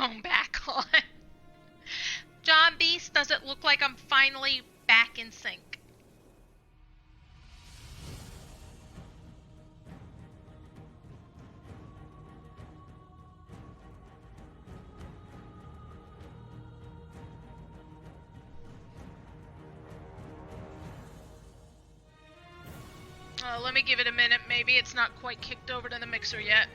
microphone back on. John Beast, does it look like I'm finally back in sync? Let me give it a minute. Maybe it's not quite kicked over to the mixer yet.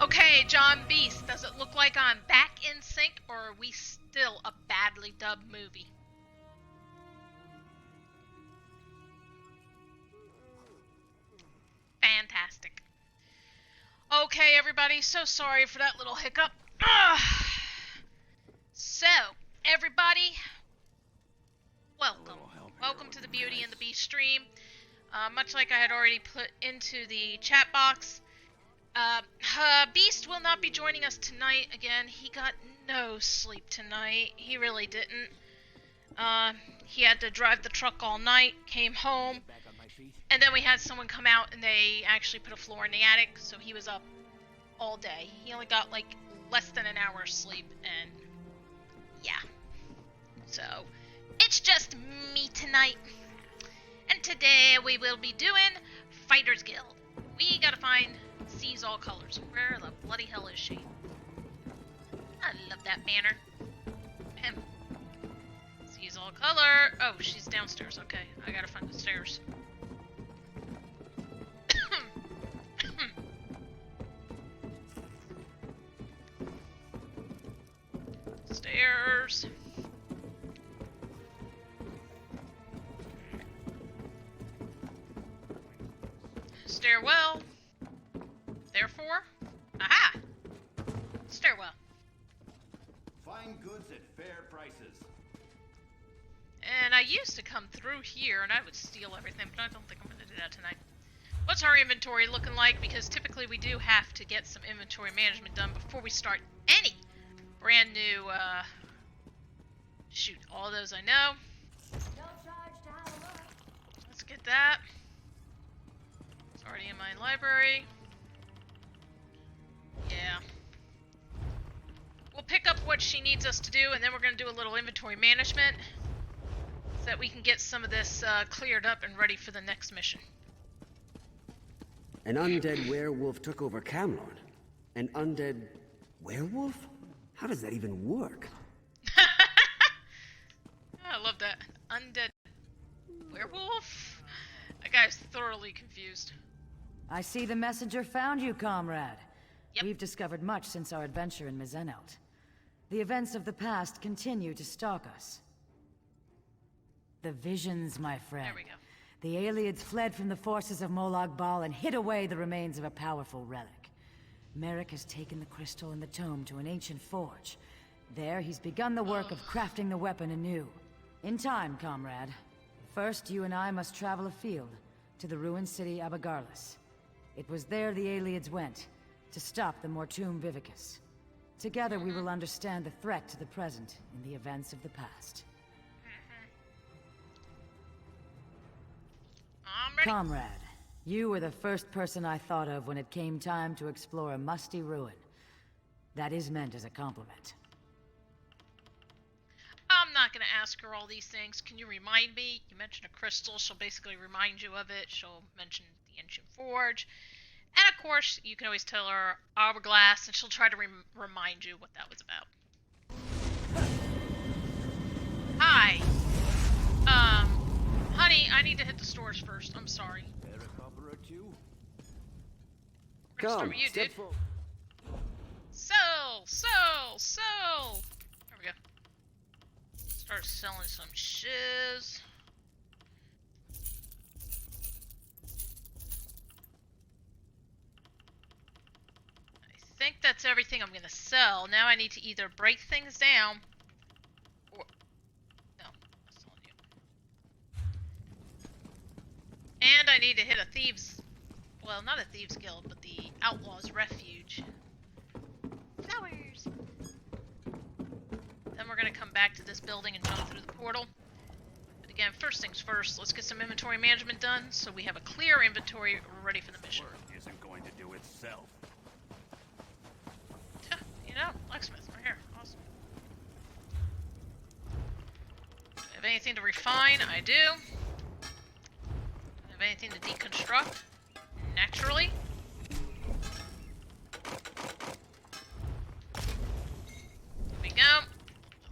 Okay, John Beast, does it look like I'm back in sync, or are we still a badly dubbed movie? Fantastic. Okay, everybody, so sorry for that little hiccup. So, everybody, welcome. Welcome to the Beauty and the Beast stream. Much like I had already put into the chat box, Beast will not be joining us tonight again. He got no sleep tonight. He really didn't. He had to drive the truck all night, came home, and then we had someone come out and they actually put a floor in the attic, so he was up all day. He only got like less than an hour's sleep, and yeah. So, it's just me tonight. And today we will be doing Fighters Guild. We gotta find Sees All Colors. Where the bloody hell is she? I love that banner. Him. Sees All Color. Oh, she's downstairs. Okay, I gotta find the stairs. Stairs. Stairwell. Therefore, aha! Stairwell. Find goods at fair prices. And I used to come through here and I would steal everything, but I don't think I'm going to do that tonight. What's our inventory looking like? Because typically we do have to get some inventory management done before we start any brand new, shoot, all those I know. Let's get that. It's already in my library. Yeah. We'll pick up what she needs us to do, and then we're going to do a little inventory management so that we can get some of this cleared up and ready for the next mission. An undead werewolf took over Camelot. An undead werewolf? How does that even work? I love that. Undead werewolf? That guy's thoroughly confused. I see the messenger found you, comrade. Yep. We've discovered much since our adventure in Mizenelt. The events of the past continue to stalk us. The visions, my friend. There we go. The Aelids fled from the forces of Molag Bal and hid away the remains of a powerful relic. Merrick has taken the crystal and the tome to an ancient forge. There, he's begun the work of crafting the weapon anew. In time, comrade. First, you and I must travel afield, to the ruined city Abagarlis. It was there the Aelids went, to stop the Mortum Vivicus. Together we will understand the threat to the present in the events of the past. I'm ready. Comrade, you were the first person I thought of when it came time to explore a musty ruin. That is meant as a compliment. I'm not going to ask her all these things. Can you remind me? You mentioned a crystal. She'll basically remind you of it. She'll mention the ancient forge. And of course, you can always tell her hourglass, and she'll try to remind you what that was about. Hi. Honey, I need to hit the stores first. I'm sorry. We're gonna start with you, dude. Sell! There we go. Start selling some shiz. I think that's everything I'm gonna sell. Now I need to either break things down, or... No, I'm selling you. need to hit a thieves... Well, not a thieves guild, but the outlaws refuge. Flowers! Then we're gonna come back to this building and jump through the portal. But again, first things first, let's get some inventory management done so we have a clear inventory ready for the mission. Work isn't going to do itself. You know, blacksmith right here. Awesome. Have anything to refine? I do. Have anything to deconstruct? Naturally. There we go.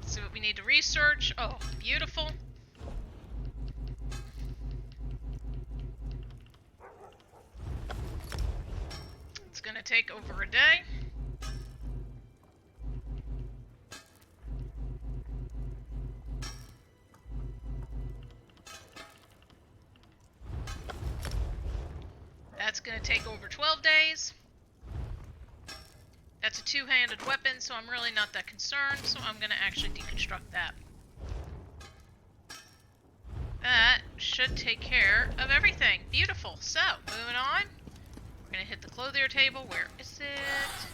Let's see what we need to research. Oh, beautiful. It's gonna take over a day. That's gonna take over 12 days. That's a two-handed weapon, so I'm really not that concerned, so I'm gonna actually deconstruct that. That should take care of everything. Beautiful. So, moving on. We're gonna hit the clothier table. Where is it?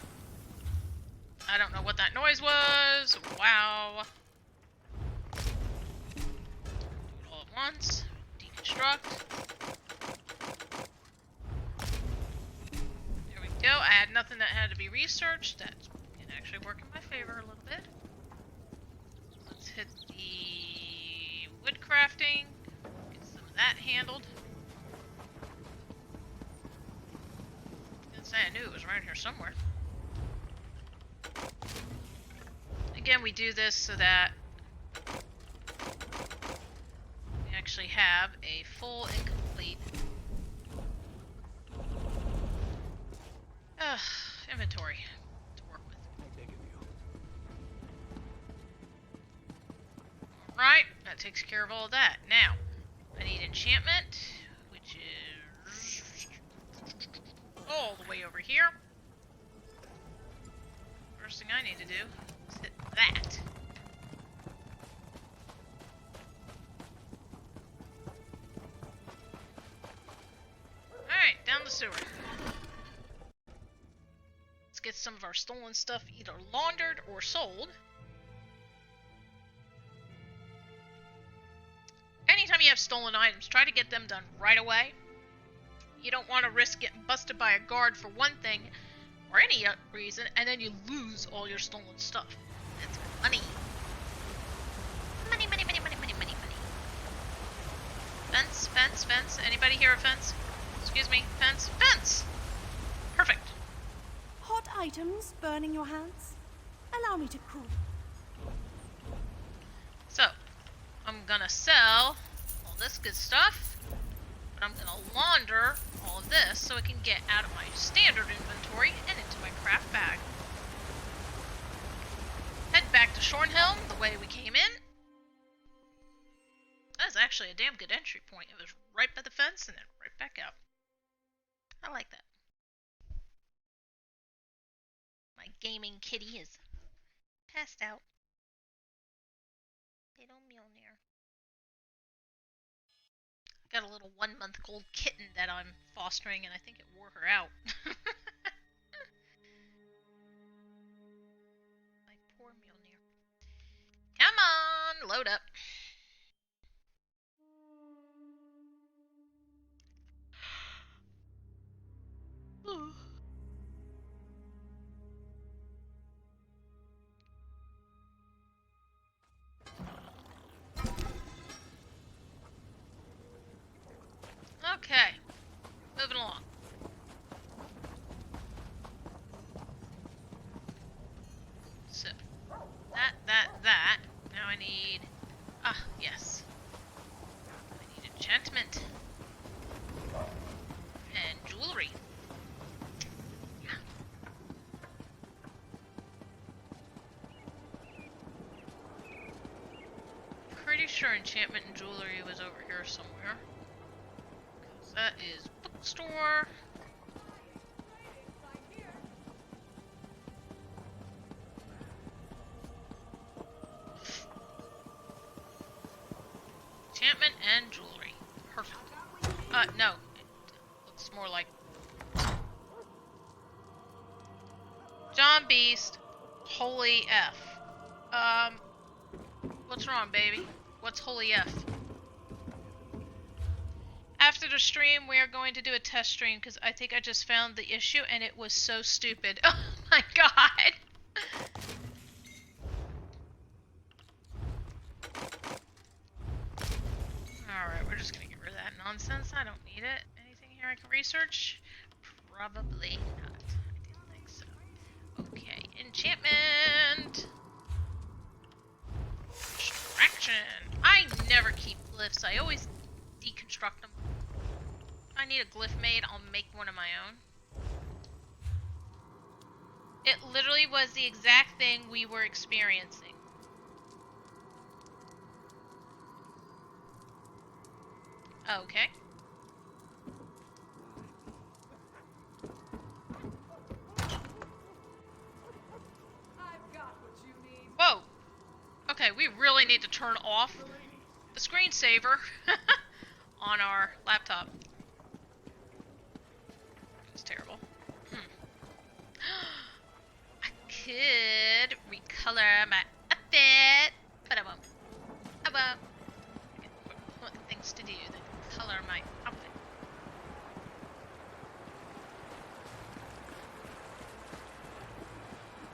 I don't know what that noise was. Wow. Do it all at once. Deconstruct. There we go. I had nothing that had to be researched. That can actually work in my favor a little bit. Let's hit the wood crafting. Get some of that handled. I knew it was around here somewhere. Again, we do this so that we actually have a full and complete inventory to work with. Alright, that takes care of all of that. Now, I need enchantment, which is all the way over here. First thing I need to do is hit that. Alright, down the sewer. Let's get some of our stolen stuff either laundered or sold. Anytime you have stolen items, try to get them done right away. You don't want to risk getting busted by a guard for one thing, or any reason, and then you lose all your stolen stuff. That's money. Money, money, money, money, money, money, money. Fence, fence, fence. Anybody hear a fence? Excuse me, fence, fence! Perfect. Hot items burning your hands? Allow me to cool. So, I'm gonna sell all this good stuff. But I'm gonna launder all of this so it can get out of my standard inventory and into my craft bag. Head back to Shornhelm the way we came in. That's actually a damn good entry point. It was right by the fence and then right back out. I like that. My gaming kitty is passed out. Little Mjolnir. Got a little 1-month-old kitten that I'm fostering, and I think it wore her out. My poor Mjolnir. Come on, load up. Okay, moving along. So, that. Now I need... yes. I need enchantment. And jewelry. Yeah. Pretty sure enchantment and jewelry was over here somewhere. That is bookstore. Enchantment and jewelry. Perfect. No. It's more like John Beast. Holy F. What's wrong, baby? What's holy F? After the stream, we are going to do a test stream because I think I just found the issue and it was so stupid. Oh my god! Alright, we're just gonna get rid of that nonsense. I don't need it. Anything here I can research? Probably not. I didn't think so. Okay, enchantment! Distraction! I never keep glyphs. I always deconstruct them. If I need a glyph made, I'll make one of my own. It literally was the exact thing we were experiencing. Okay. Whoa! Okay, we really need to turn off the screensaver on our laptop. It's terrible. I could recolor my outfit, but I won't. I won't. I got things to do than color my outfit.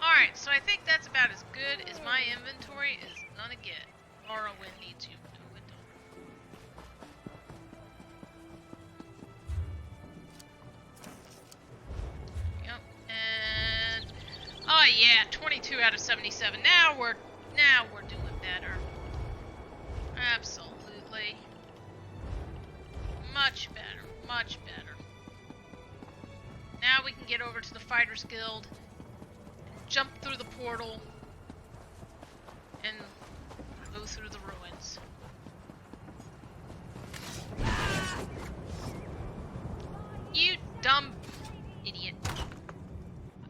Alright, so I think that's about as good as my inventory is gonna get. Morrowind needs you to do it. Yep, and oh yeah, 22 out of 77. Now we're doing better. Absolutely. Much better, much better. Now we can get over to the Fighters Guild, jump through the portal, and go through the ruins. You dumb idiot.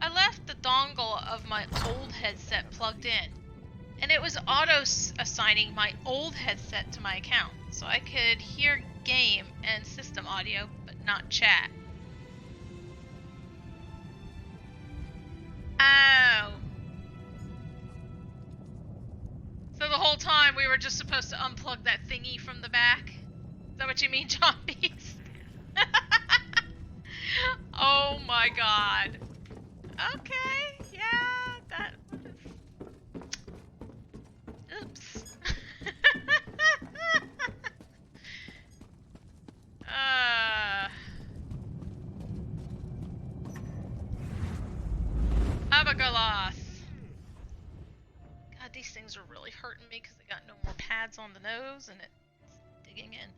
I left the dongle of my old headset plugged in, and it was auto-assigning my old headset to my account, so I could hear game and system audio, but not chat. Oh. So the whole time we were just supposed to unplug that thingy from the back? Is that what you mean, John Beast? Oh my god. Okay, yeah, that was... Oops. Abagalas. God, these things are really hurting me because they got no more pads on the nose and it's digging in.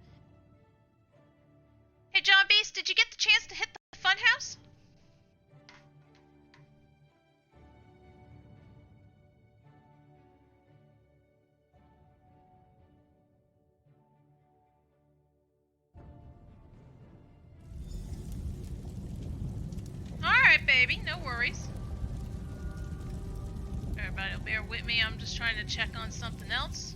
Hey, John Beast, did you get the chance to hit the funhouse? Alright, baby, no worries. Everybody will bear with me, I'm just trying to check on something else.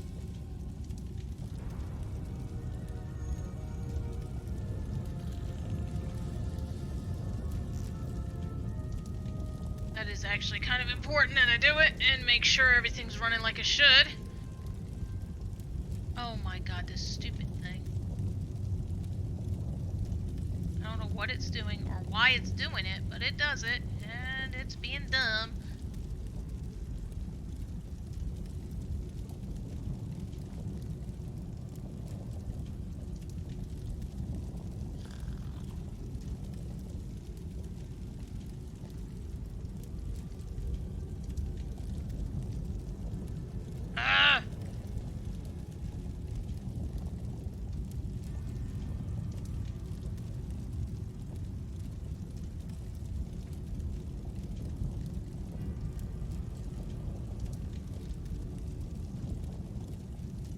That is actually kind of important that I do it and make sure everything's running like it should. Oh my god, this stupid thing. I don't know what it's doing or why it's doing it, but it does it, and it's being dumb.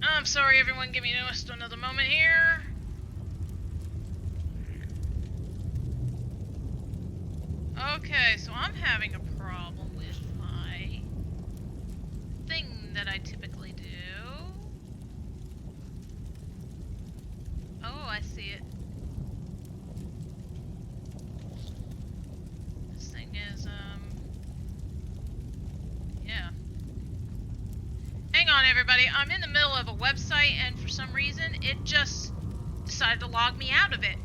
I'm sorry, everyone. Give me just another moment here. Okay, so I'm having a problem with my thing that I typically do. Oh, I see it. Hang on, everybody. I'm in the middle of a website, and for some reason, it just decided to log me out of it.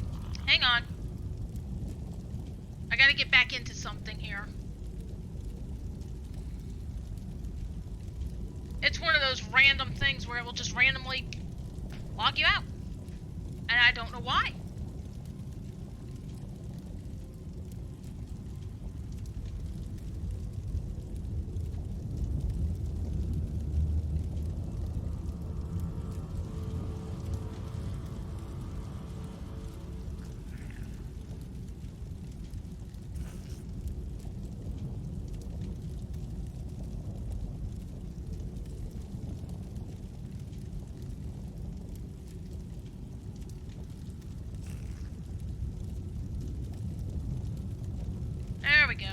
Hang on. I gotta get back into something here. It's one of those random things where it will just randomly log you out. And I don't know why. There we go.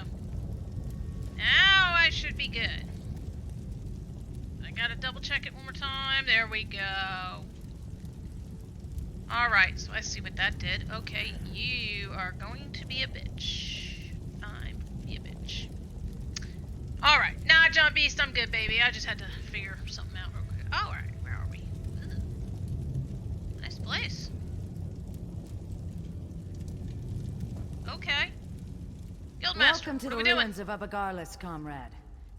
Now I should be good. I gotta double check it one more time. There we go. Alright, so I see what that did. Okay, you are going to be a bitch. I'm be a bitch. Alright, nah, John Beast, I'm good, baby. I just had to figure something out real quick. Alright, where are we? Ooh. Nice place. Okay. Guildmaster, Welcome to what the are we doing? ruins of Abagarlis, comrade.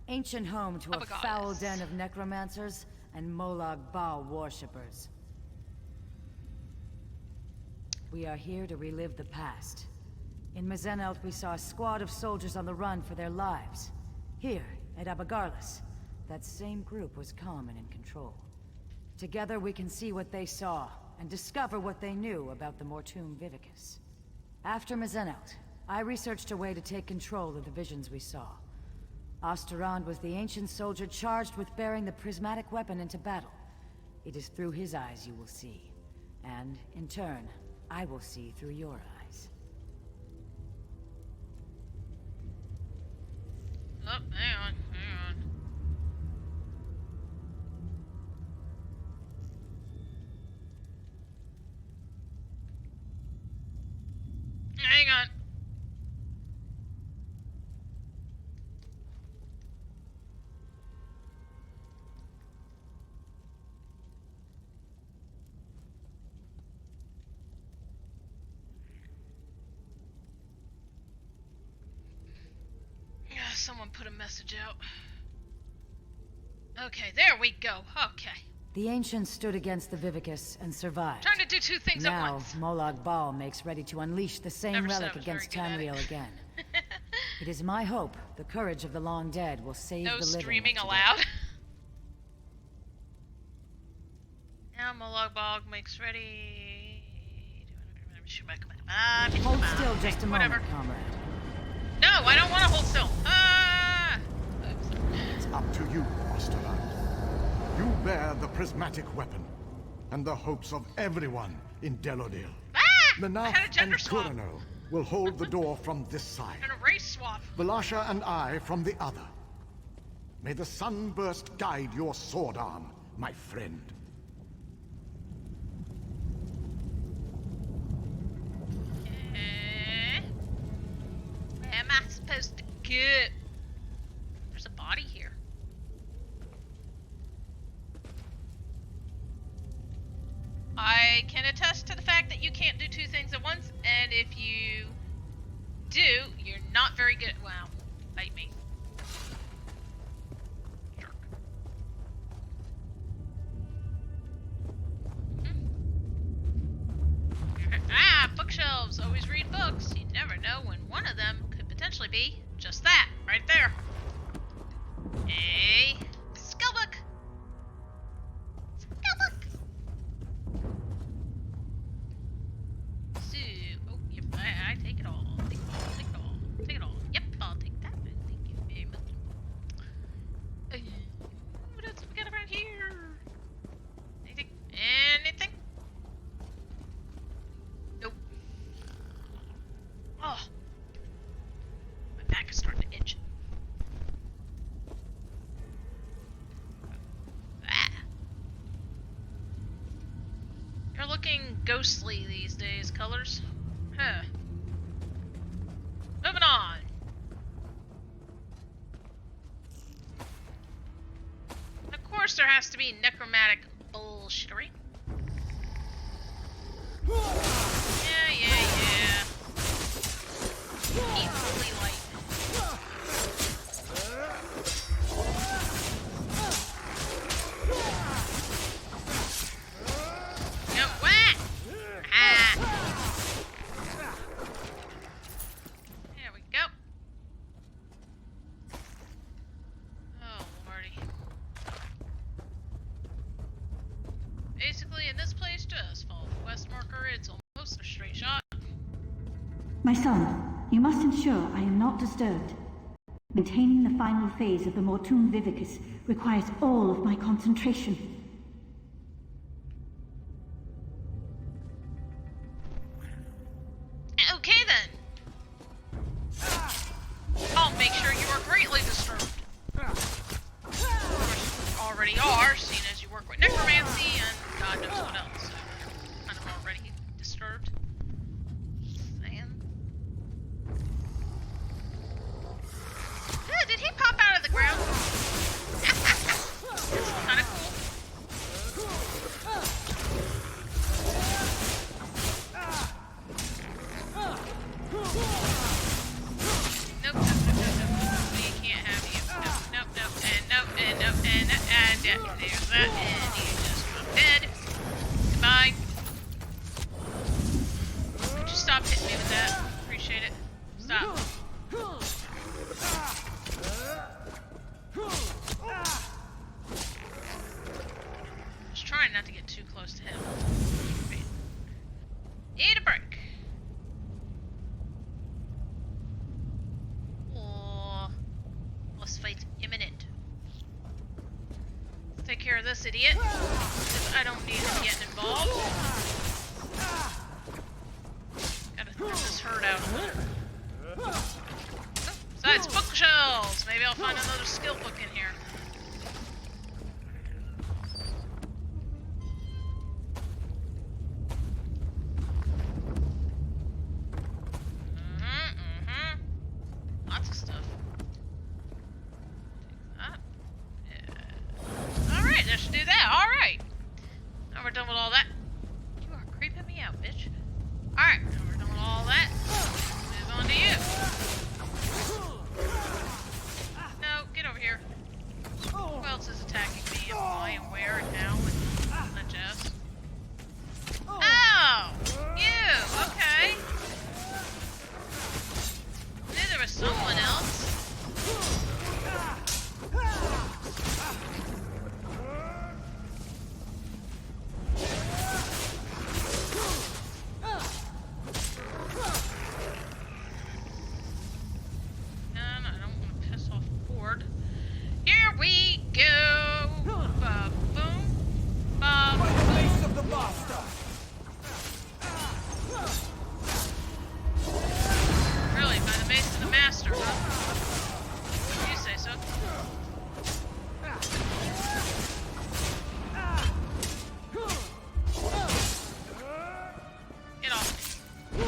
Ancient home to a Abagarlis. foul den of necromancers and Molag Bal worshippers. We are here to relive the past. In Mazenelt, we saw a squad of soldiers on the run for their lives. Here, at Abagarlis, that same group was calm and in control. Together we can see what they saw, and discover what they knew about the Mortum Vivicus. After Mazenelt, I researched a way to take control of the visions we saw. Osterand was the ancient soldier charged with bearing the prismatic weapon into battle. It is through his eyes you will see. And, in turn, I will see through your eyes. Oh, hang on, hang on. Hang on. Someone put a message out. Okay, there we go. Okay. The ancients stood against the Vivicus and survived. Trying to do two things at Now, once. Molag Bal makes ready to unleash the same Never said I relic was against very good at Tamriel it. again. It is my hope the courage of the long dead will save No the living. streaming today. allowed. Now Molag Bal makes ready. Hold still just a Whatever. moment, comrade. No, I don't want to hold still. Ah! Oops. It's up to you, Osterland. You bear the prismatic weapon, and the hopes of everyone in Delodil. Ah! I Menaf had a and gender swap. Kurano will hold the door from this side. And a race swap. Valasha and I from the other. May the sunburst guide your sword arm, my friend. Where am I supposed to go? There's a body here. I can attest to the fact that you can't do two things at once, and if you do, you're not very good at— wow, bite me. Jerk. Ah, bookshelves. Always read books. You never know when one of them could potentially be just that, right there. A spellbook. Spellbook. So, oh, yep, I take it all. Take it all. Take it all. Take it all. Yep, I'll take that. Thank you very much. What else we got around here? Anything? Anything? Nope. Oh. My back is starting to itch. Ah. You're looking ghostly these days, Colors. Huh. Moving on. Of course there has has to be necromantic bullshittery. Yeah. Equally light. No, what? Ah. There we go. Oh, lordy. Basically, in this place, just follow the quest marker. It's almost a straight shot. My son, you must ensure I am not disturbed. Maintaining the final phase of the Mortum Vivicus requires all of my concentration. Okay then. I'll make sure you are greatly disturbed. Of course, you already are, seeing as you work with necromancy and God knows what else. So you're kind of already disturbed. Did he pop out of the ground? That's kind of cool. Nope. We can't have you. Nope. And yeah, there's that. And you just drop dead. Goodbye. Could you stop hitting me with that? Appreciate it. Stop. Just trying not to get too close to him. Need a break. Or boss fight imminent. Let's take care of this idiot. Because I don't need him getting involved. Gotta thin this herd out a little. Besides bookshelves! Maybe I'll find another skill book in here. Lots of stuff. Take that. Yeah. Alright, that should do that. Alright. Now we're done with all that. You are creeping me out, bitch. Alright, now we're done with all that. Move on to you. No, get over here. Who else is attacking me? And why and where and how and that jazz? Oh! You! Okay. I knew there was someone else. Here we go! Ba-boom! Ba-boom! Face of the master! Really, by the base of the master, huh? You say so. Get off me.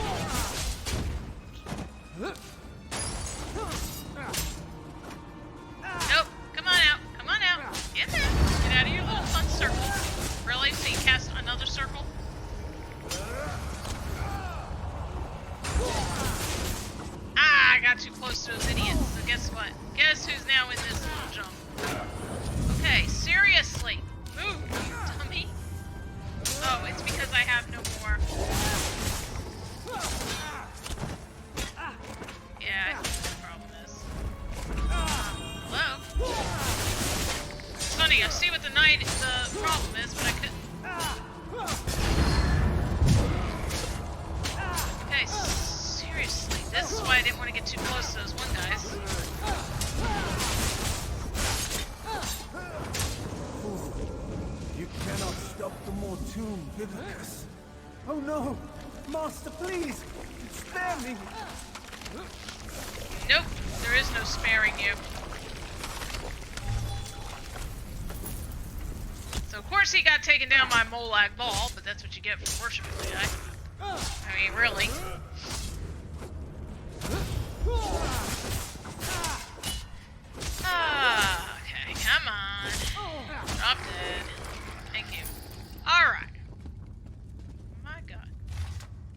Nope. Come on out. Come on out. Get there. Get out of your little fun circle. Really? So you cast another circle? Ah, I got too close to those idiots. So guess what? Guess who's now in this little jump? Okay, seriously. Move, you dummy. Oh, it's because I have no more. Yeah, I think the problem is. Hello? It's funny, I see what the problem is, but I couldn't. Okay, seriously, this is why I didn't want to get too close to those one guys. You cannot stop the Mortum Vivicus. Oh no! Master, please! Spare me! Nope, there is no sparing you. So of course he got taken down by Molag Bal, but that's what you get for worshiping the guy. I mean, really. Okay, come on. Drop dead. Thank you. Alright. My god.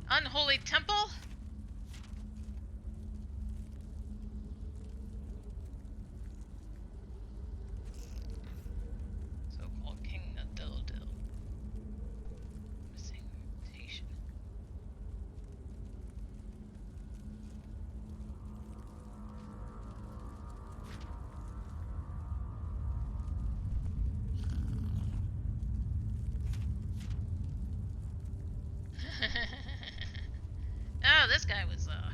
Unholy temple? So-called King Nadildil. Missing mutation. Oh, this guy was a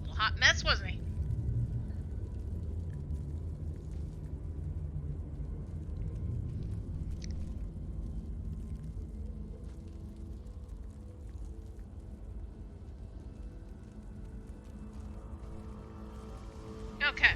little hot mess, wasn't he? Okay.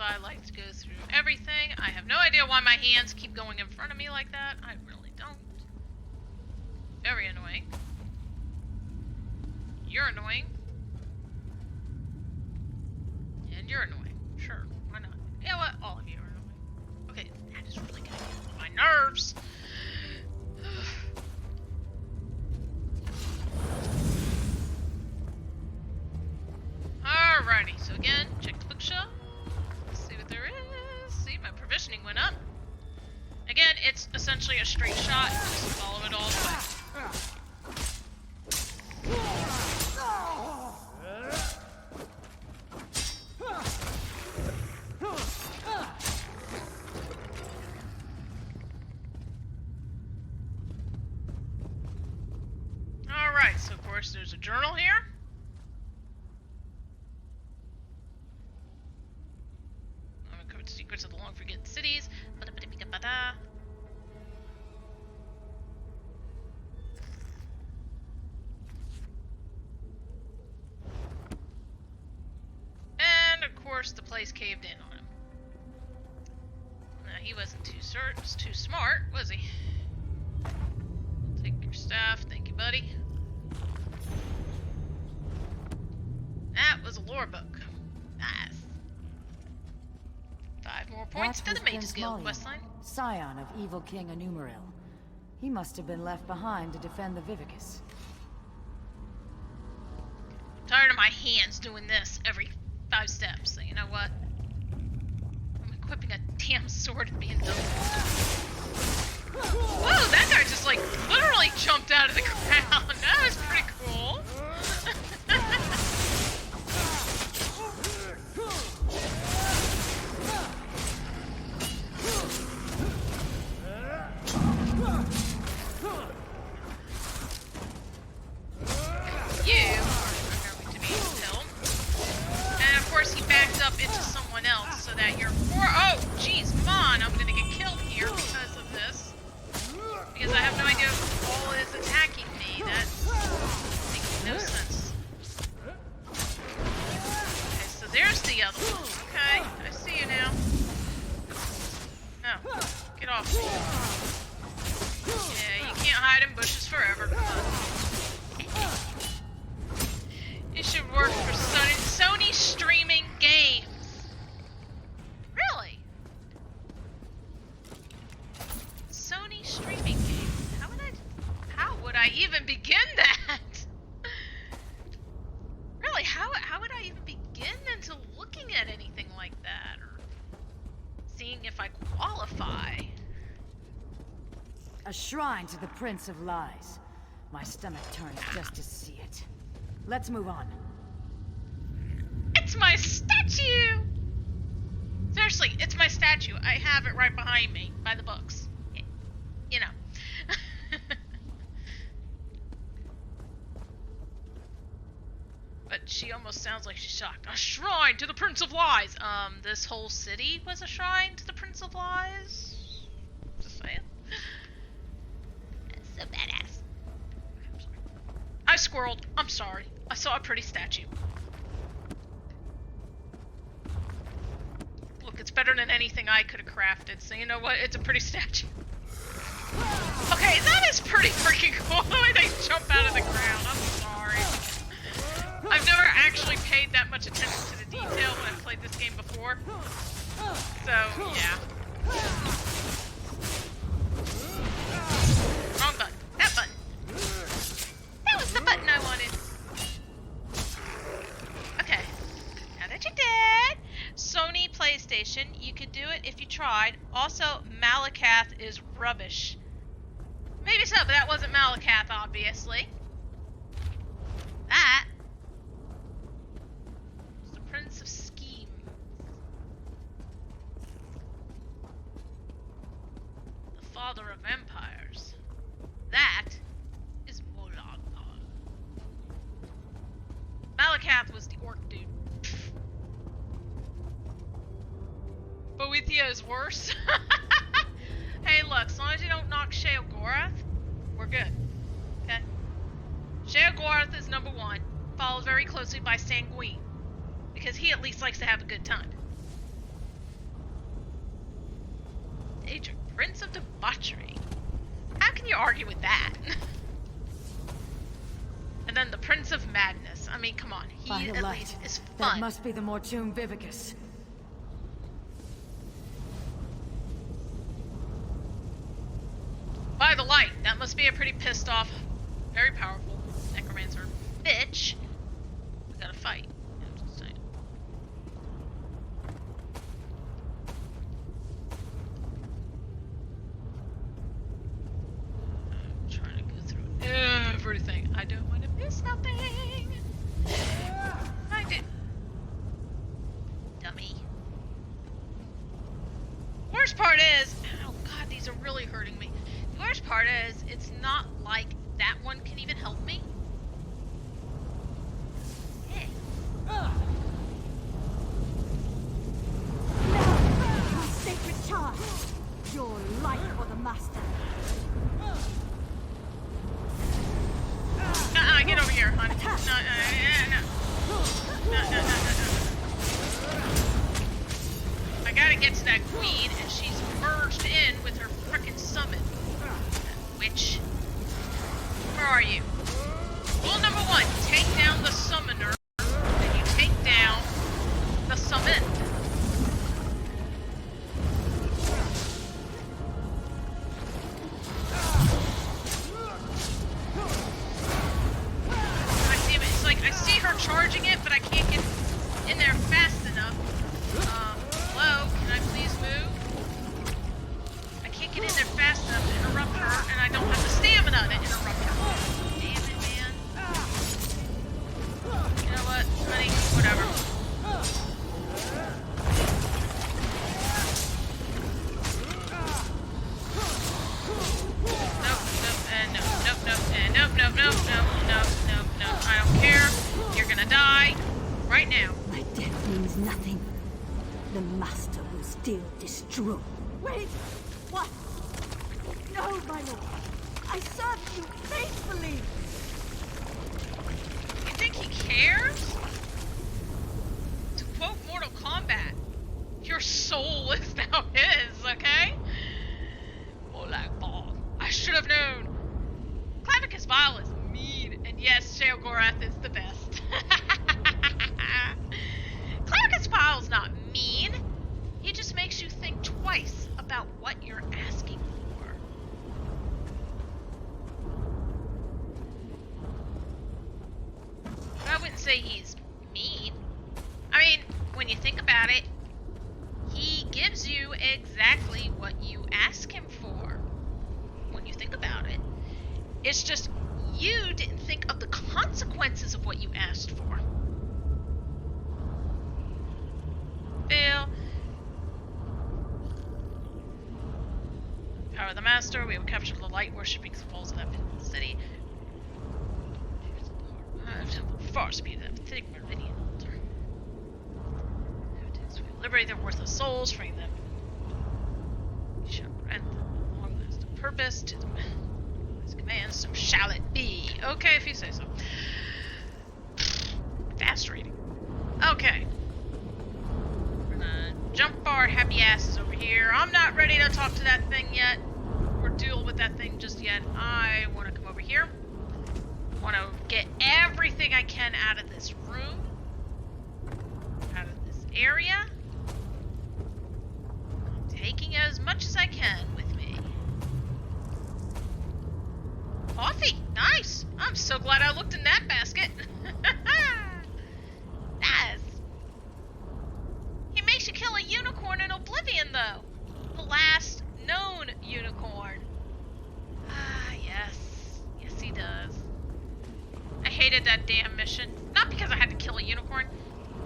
I like to go through everything. I have no idea why my hands keep going in front of me like that. I really don't. Very annoying. You're annoying. And you're annoying. Sure, why not? You know what? All of you are annoying. Okay, that is really getting on my nerves. Alrighty, so again, check the bookshelf. There is. See, my provisioning went up. Again, it's essentially a straight shot. Just follow it all the way. Alright, so of course there's a journal here. Secrets of the long forgotten cities. And of course, the place caved in on him. Now he wasn't too smart, was he? Take your staff, thank you, buddy. That was a lore book. Nice. 5 more points to the Mage's Guild questline. Scion of evil King Anumeril. He must have been left behind to defend the Vivicus. I'm tired of my hands doing this every 5 steps, so you know what? I'm equipping a damn sword and being done. Whoa, that guy just like literally jumped out of the ground. That was pretty cool. A shrine to the Prince of Lies. My stomach turns just to see it. Let's move on. It's my statue! Seriously, it's my statue. I have it right behind me by the books. You know. But she almost sounds like she's shocked. A shrine to the Prince of Lies! This whole city was a shrine to the Prince of Lies? Just saying. That's so badass. I'm sorry. I squirreled. I'm sorry. I saw a pretty statue. Look, it's better than anything I could have crafted, so you know what? It's a pretty statue. Okay. Hey, that is pretty freaking cool the way they jump out of the ground. I'm sorry. I've never actually paid that much attention to the detail when I've played this game before. So, yeah. Wrong button. That button. That was the button I wanted. Okay. Now that you're dead. Sony PlayStation, you could do it if you tried. Also, Malakath is rubbish. Maybe so, but that wasn't Malakath, obviously. That was the Prince of Scheme. The Father of Empires. That is Molag Bal. Malakath was the orc dude. Boethia is worse. Hey, look, as long as you don't knock Sheogorath, we're good. Okay? Sheogorath is number 1, followed very closely by Sanguine, because he at least likes to have a good time. Daedric, Prince of Debauchery. How can you argue with that? And then the Prince of Madness. I mean, come on. He at least is fun. That must be the Mortum Vivicus. By the light, that must be a pretty pissed off, very powerful necromancer bitch. We gotta fight. I'm just saying. I'm trying to go through everything. I don't want to miss nothing. I did. Dummy. Worst part is, oh god, these are really hurting me. The worst part is, it's not like that one can even help me. Hey. Your sacred charge. Your life for the master. Get over here, honey. No. I gotta get to that queen, and she's merged in with her frickin' summon. Witch. Where are you? Rule number 1, take down the summoner, and you take down the summoned. It's like I see her charging it, but I can't get in there fast enough. Hello, can I please move? I can't get in there fast enough to interrupt her, and I don't have the stamina to interrupt her. Damn it, man. You know what, honey? Whatever. Nope. I don't care. You're gonna die right now. My death means nothing. The master will still destroy. Wait! What? No, my lord. I served you faithfully. You think he cares? To quote Mortal Kombat, your soul is now his, okay? Molag Bal. I should have known. Clavicus Vile is mean, and yes, Sheogorath is the best. Clavicus Vile's not mean. He just makes you think twice about what you're asking for. But I wouldn't say he's mean. I mean, when you think about it, he gives you exactly what you ask him for. When you think about it. It's just you didn't think of the consequences of what you asked for. Fail. Power of the Master, we will capture the light worshipping souls of that pitiful city. Far speed of that pathetic meridian altar. We will liberate their worthless souls, freeing them. We shall grant them a long-lasting purpose to them. His commands, so shall it be. Okay, if you say so. Fast reading. Okay. We're gonna jump our happy asses over here. I'm not ready to talk to that thing yet. We're deal with that thing just yet. I want to come over here. Want to get everything I can out of this room. Out of this area. I'm taking as much as I can with me. Coffee! Nice! I'm so glad I looked in that basket. Nice! He makes you kill a unicorn in Oblivion, though. The last known unicorn. Ah, yes. Yes, he does. I hated that damn mission. Not because I had to kill a unicorn.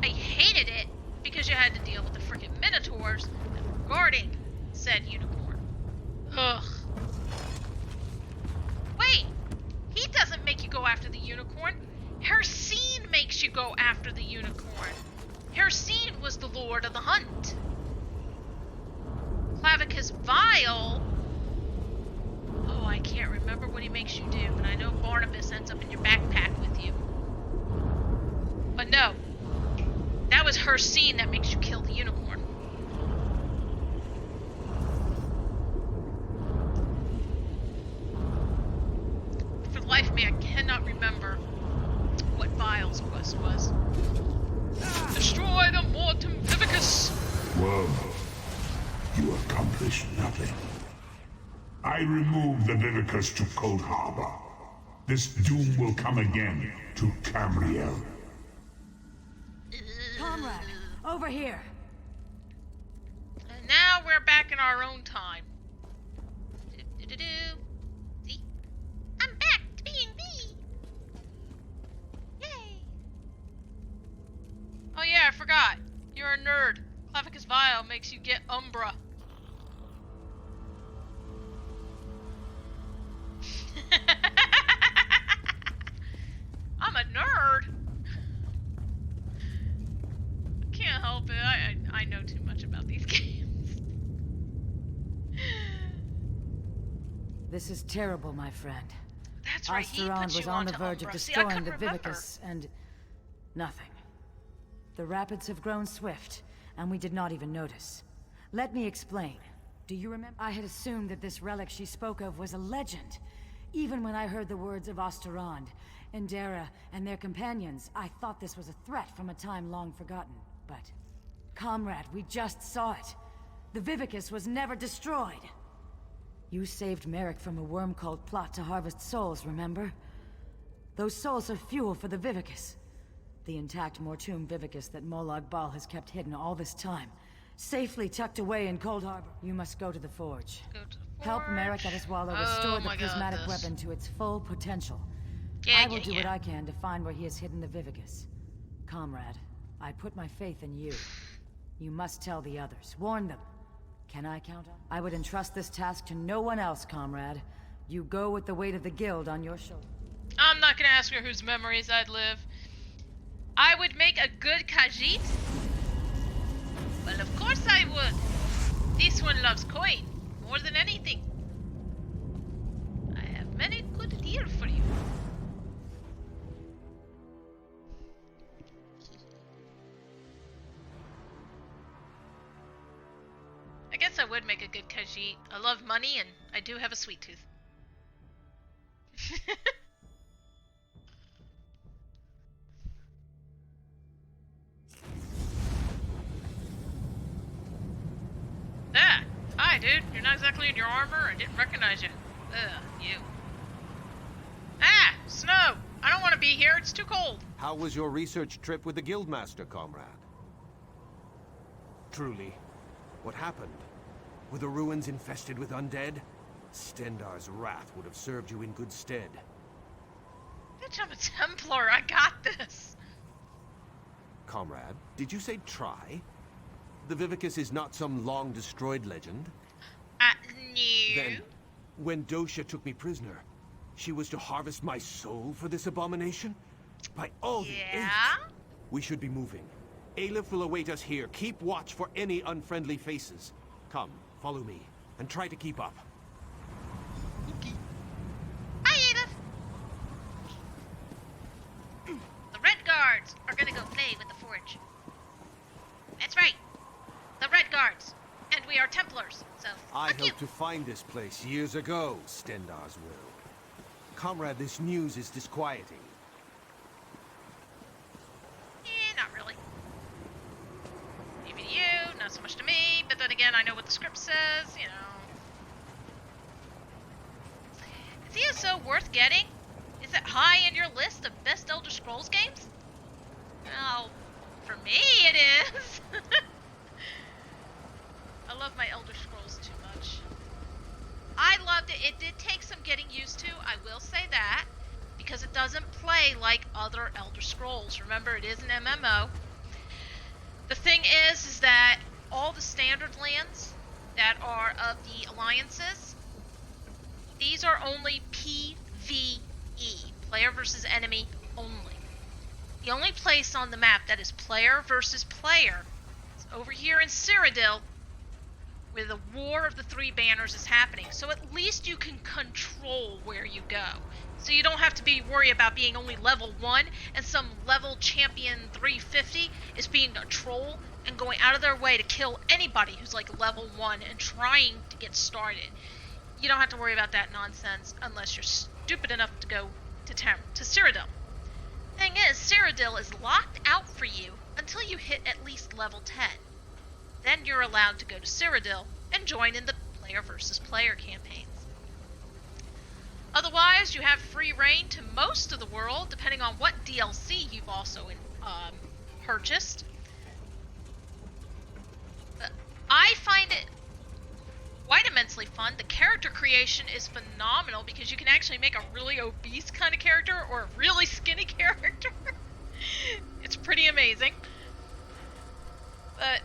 I hated it because you had to deal with the freaking minotaurs that were guarding said unicorn. Ugh. Wait! He doesn't make you go after the unicorn. Hercene makes you go after the unicorn. Hercene was the lord of the hunt. Clavicus Vile... Oh, I can't remember what he makes you do, but I know Barnabas ends up in your backpack with you. But no. That was Hercene that makes you kill the unicorn. For the life of me, I cannot remember what Vile's quest was. Destroy the Mortem Vivicus! Well, you accomplished nothing. I removed the Vivicus to Cold Harbor. This doom will come again to Camriel. Comrade, over here. And now we're back in our own time. See? I'm back to being me! Yay! Oh yeah, I forgot. You're a nerd. Clavicus Vile makes you get Umbra. I'm a nerd. Can't help it. I know too much about these games. This is terrible, my friend. That's right. He Osteron put was you on the onto verge Umbra. of See, I destroying the couldn't remember. Vivicus, and nothing. The rapids have grown swift, and we did not even notice. Let me explain. Do you remember? I had assumed that this relic she spoke of was a legend. Even when I heard the words of Osterond, Endera, and their companions, I thought this was a threat from a time long forgotten. But, comrade, we just saw it. The Vivicus was never destroyed. You saved Merrick from a worm-cult plot to harvest souls, remember? Those souls are fuel for the Vivicus. The intact Mortum Vivicus that Molag Bal has kept hidden all this time. Safely tucked away in Cold Harbor. You must go to the Forge. Go to the Help Merrick at his wallow restore the prismatic weapon to its full potential. I will do what I can to find where he has hidden the Vivicus. Comrade, I put my faith in you. You must tell the others. Warn them. Can I count on? I would entrust this task to no one else, comrade. You go with the weight of the guild on your shoulder. I'm not gonna ask her whose memories I'd live. I would make a good Khajiit? Well, of course I would. This one loves coin more than anything. I have many good deals for you. I guess I would make a good Khajiit. I love money and I do have a sweet tooth. Ah! Hi, dude. You're not exactly in your armor. I didn't recognize you. Ugh, you. Ah! Snow! I don't want to be here. It's too cold. How was your research trip with the Guildmaster, comrade? Truly. What happened? Were the ruins infested with undead? Stendar's wrath would have served you in good stead. Bitch, I'm a Templar. I got this. Comrade, did you say try? The Vivicus is not some long-destroyed legend. No. Then, when Dosha took me prisoner, she was to harvest my soul for this abomination? By all the eight! We should be moving. Aleph will await us here. Keep watch for any unfriendly faces. Come, follow me, and try to keep up. Okay. Hi, Aleph. The Red Guards are gonna go play with the Forge. That's right. The Red Guards. And we are Templars, so... I helped to find this place years ago, Stendar's will. Comrade, this news is disquieting. Not really. Maybe to you, not so much to me, but then again, I know what the script says, you know. Is ESO worth getting? Is it high in your list of best Elder Scrolls games? Well, for me it is. I love my Elder Scrolls too much. I loved it. It did take some getting used to, I will say that, because it doesn't play like other Elder Scrolls. Remember, it is an MMO. The thing is that all the standard lands that are of the alliances, these are only PvE, player versus enemy only. The only place on the map that is player versus player is over here in Cyrodiil, where the War of the Three Banners is happening. So at least you can control where you go. So you don't have to be worried about being only level 1 and some level champion 350 is being a troll and going out of their way to kill anybody who's like level 1 and trying to get started. You don't have to worry about that nonsense unless you're stupid enough to go to Cyrodiil. Thing is, Cyrodiil is locked out for you until you hit at least level 10. Then you're allowed to go to Cyrodiil and join in the player versus player campaigns. Otherwise, you have free reign to most of the world, depending on what DLC you've also purchased. But I find it quite immensely fun. The character creation is phenomenal because you can actually make a really obese kind of character or a really skinny character. It's pretty amazing. But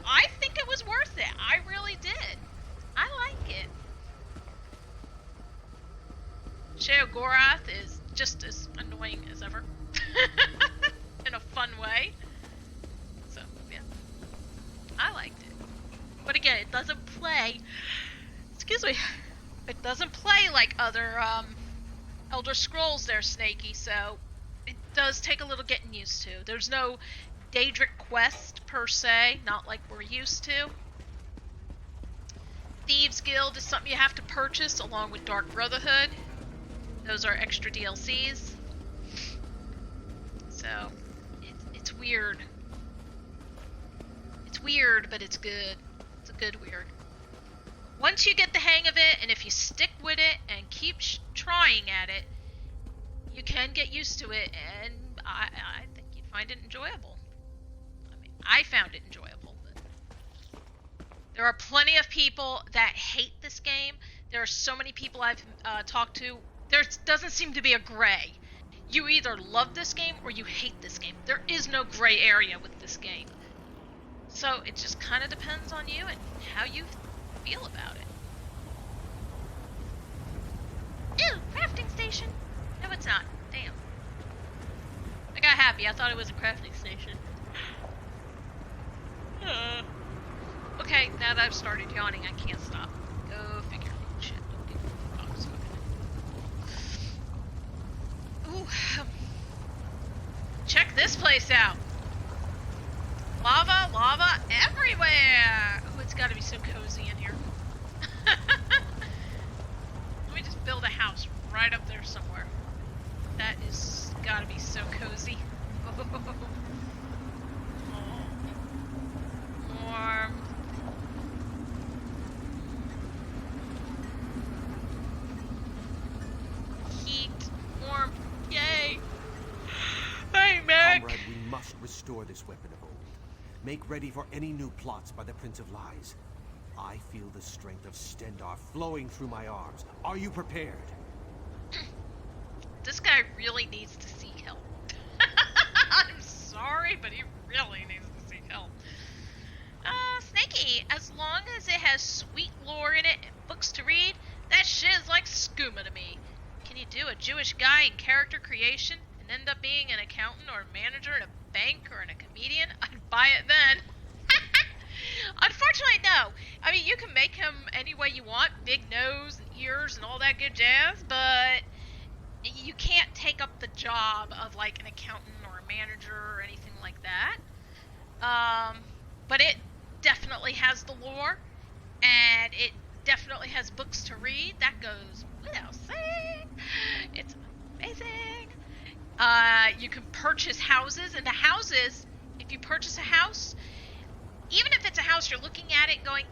I think it was worth it. I really did. I like it. Sheogorath is just as annoying as ever. In a fun way. So, yeah. I liked it. But again, it doesn't play... Excuse me. It doesn't play like other Elder Scrolls there, Snaky, so it does take a little getting used to. There's no Daedric quest, per se, not like we're used to. Thieves Guild is something you have to purchase along with Dark Brotherhood. Those are extra DLCs. So, it's weird. It's weird, but it's good. It's a good weird. Once you get the hang of it, and if you stick with it and keep trying at it, you can get used to it, and I think you'd find it enjoyable. I mean, I found it enjoyable. But there are plenty of people that hate this game. There are so many people I've talked to. There doesn't seem to be a gray. You either love this game or you hate this game. There is no gray area with this game. So it just kind of depends on you and how you feel about it. Ew, crafting station. No, it's not. Damn. I got happy. I thought it was a crafting station. Okay, now that I've started yawning, I can't stop. Go figure. Shit. Ooh. Check this place out. Lava, lava everywhere. Oh, it's gotta be so cozy in here. Let me just build a house right up there somewhere. That is gotta be so cozy. Oh. Warm. Heat. Warm. Yay. Hey, Meg. Comrade, we must restore this weapon of old. Make ready for any new plots by the Prince of Lies. I feel the strength of Stendar flowing through my arms. Are you prepared? This guy really needs to seek help. I'm sorry, but he really needs to seek help. Snaky, as long as it has sweet lore in it and books to read, that shit is like skooma to me. Can you do a Jewish guy in character creation and end up being an accountant or a manager at a bank or in a comedian? I'd buy it then. Unfortunately, no. I mean, you can make him any way you want, big nose and ears and all that good jazz, but you can't take up the job of like an accountant or a manager or anything like that. But it definitely has the lore, and it definitely has books to read. That goes without saying. It's amazing. You can purchase houses, and the houses, if you purchase a house, even if it's a house you're looking at it going,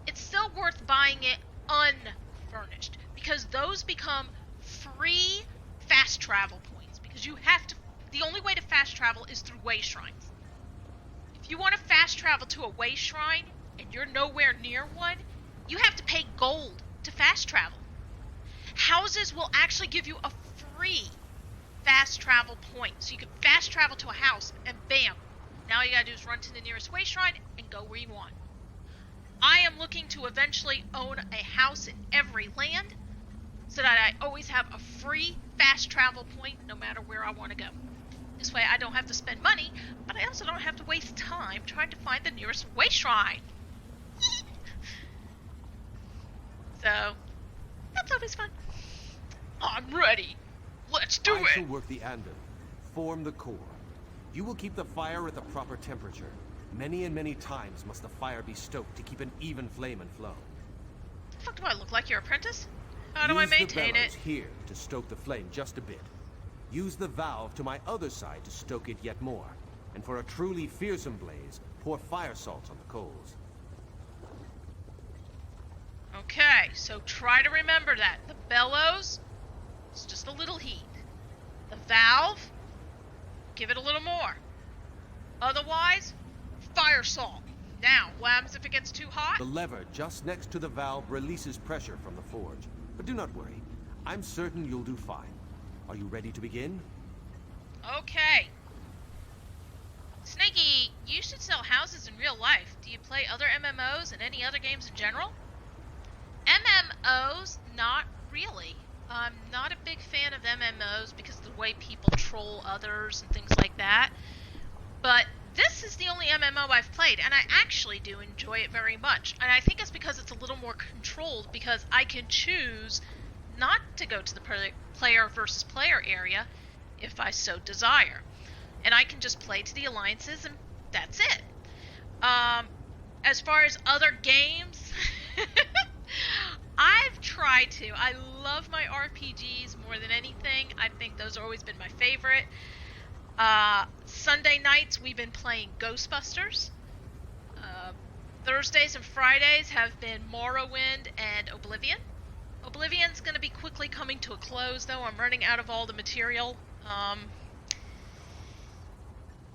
it's still worth buying it unfurnished, because those become free fast travel points, because you have to, the only way to fast travel is through way shrines. If you want to fast travel to a way shrine and you're nowhere near one, you have to pay gold to fast travel. Houses will actually give you a free fast travel point, so you can fast travel to a house and bam, now you gotta do is run to the nearest way shrine and go where you want. I am looking to eventually own a house in every land so that I always have a free fast travel point no matter where I want to go. This way I don't have to spend money, but I also don't have to waste time trying to find the nearest way shrine. So, that's always fun. I'm ready. Let's do it! I shall work the anvil. Form the core. You will keep the fire at the proper temperature. Many and many times must the fire be stoked to keep an even flame and flow. The fuck do I look like, your apprentice? How do I maintain it? Use the bellows here to stoke the flame just a bit. Use the valve to my other side to stoke it yet more. And for a truly fearsome blaze, pour fire salt on the coals. Okay, so try to remember that. The bellows, it's just a little heat. The valve, give it a little more. Otherwise, fire salt. Now, what happens if it gets too hot? The lever just next to the valve releases pressure from the forge. But do not worry. I'm certain you'll do fine. Are you ready to begin? Okay. Snaky, you should sell houses in real life. Do you play other MMOs and any other games in general? MMOs? Not really. I'm not a big fan of MMOs because of the way people troll others and things like that. But this is the only MMO I've played, and I actually do enjoy it very much. And I think it's because it's a little more controlled, because I can choose not to go to the player versus player area if I so desire. And I can just play to the alliances, and that's it. As far as other games, I've tried to. I love my RPGs more than anything. I think those have always been my favorite. Sunday nights we've been playing Ghostbusters. Thursdays and Fridays have been Morrowind and Oblivion. Oblivion's going to be quickly coming to a close, though. I'm running out of all the material.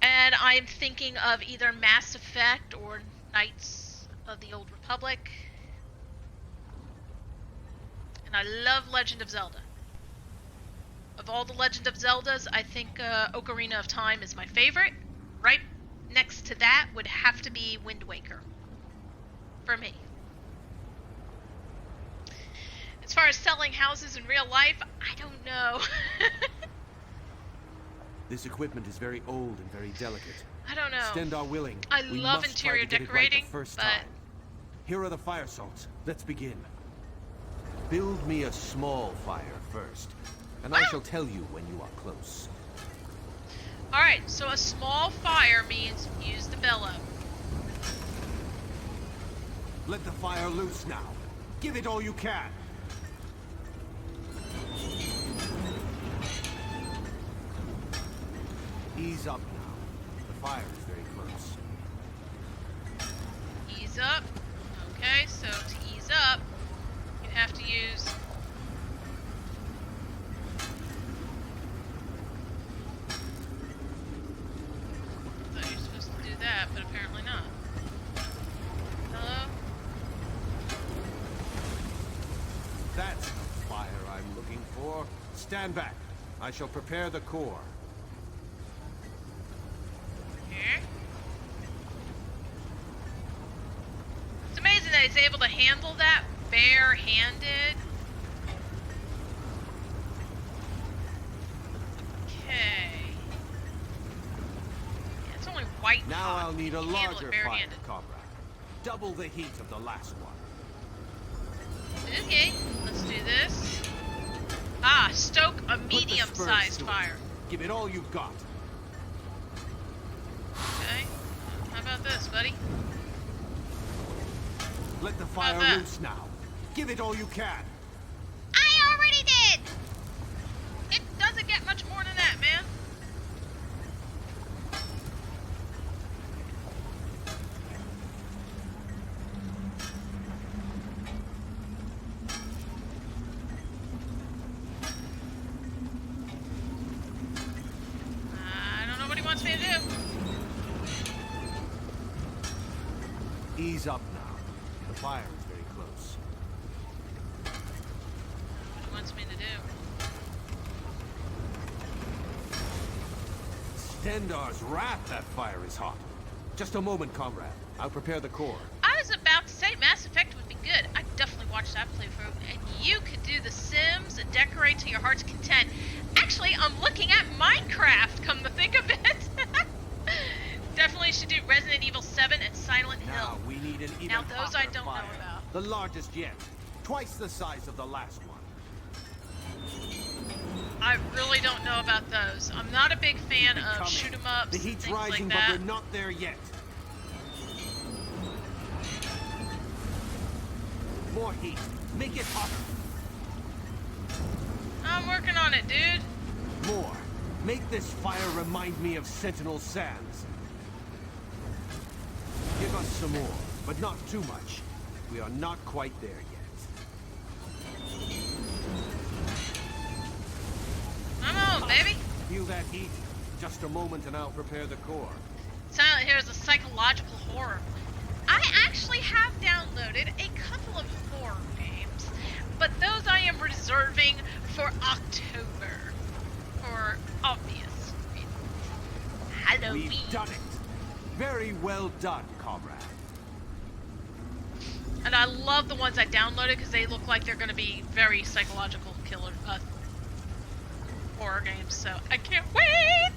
And I'm thinking of either Mass Effect or Knights of the Old Republic. And I love Legend of Zelda. Of all the Legend of Zeldas, I think Ocarina of Time is my favorite. Right next to that would have to be Wind Waker. For me. As far as selling houses in real life, I don't know. This equipment is very old and very delicate. I don't know. Stendar willing, I we love must try interior to get it decorating, right the first but time. Here are the fire salts. Let's begin. Build me a small fire first, and I shall tell you when you are close. Alright, so a small fire means use the bellow. Let the fire loose now. Give it all you can. Ease up now. The fire is very close. Ease up. Okay, so to ease up, you have to use... I thought you were supposed to do that, but apparently not. Hello? That's the fire I'm looking for. Stand back. I shall prepare the core. Here. It's amazing that he's able to handle that bare-handed. Okay. Yeah, it's only white. Now hot. I'll need a You can handle larger it fire, bare-handed. comrade. Double the heat of the last one. Okay, let's do this. Ah, stoke a Put the medium-sized spurs to it. fire. Give it all you've got. Okay. How about this, buddy? Let the fire loose now. Give it all you can. I already did! It doesn't get much more than that, man. I don't know what he wants me to do. Ease up now. The fire is very close. What he wants me to do. Stendar's wrath, that fire is hot. Just a moment, comrade. I'll prepare the core. I was about to say Mass Effect would be good. I'd definitely watch that playthrough. And you could do The Sims and decorate to your heart's content. Actually, I'm looking at Minecraft, come to think of it. Definitely should do Resident Evil 7 and Silent Hill. Now we need an even Now those I don't fire. know about. The largest yet. Twice the size of the last one. I really don't know about those. I'm not a big fan of Coming. shoot 'em ups The and heat's things rising, like but that. we're not there yet. More heat. Make it hotter. I'm working on it, dude. More. Make this fire remind me of Sentinel Sands. Give us some more, but not too much. We are not quite there yet. Come on, baby. Feel that heat? Just a moment and I'll prepare the core. Silent Hill is a psychological horror. I actually have downloaded a couple of horror games, but those I am reserving for October. For obvious reasons. Halloween. We've done it. Very well done, comrade. And I love the ones I downloaded because they look like they're going to be very psychological killer horror games. So I can't wait.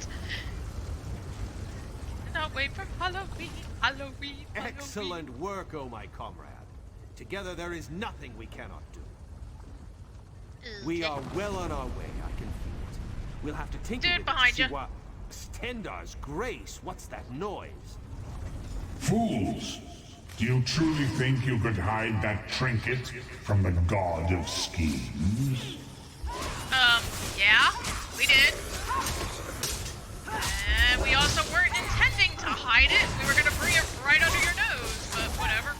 Cannot wait for Halloween. Halloween. Excellent work, oh my comrade. Together there is nothing we cannot do. We are well on our way, I can feel it. We'll have to tinker Dude, with behind it to see you. what... Stendar's grace, what's that noise? Fools! Do you truly think you could hide that trinket from the god of schemes? Yeah, we did. And we also weren't intending to hide it. We were gonna bring it right under your nose, but whatever.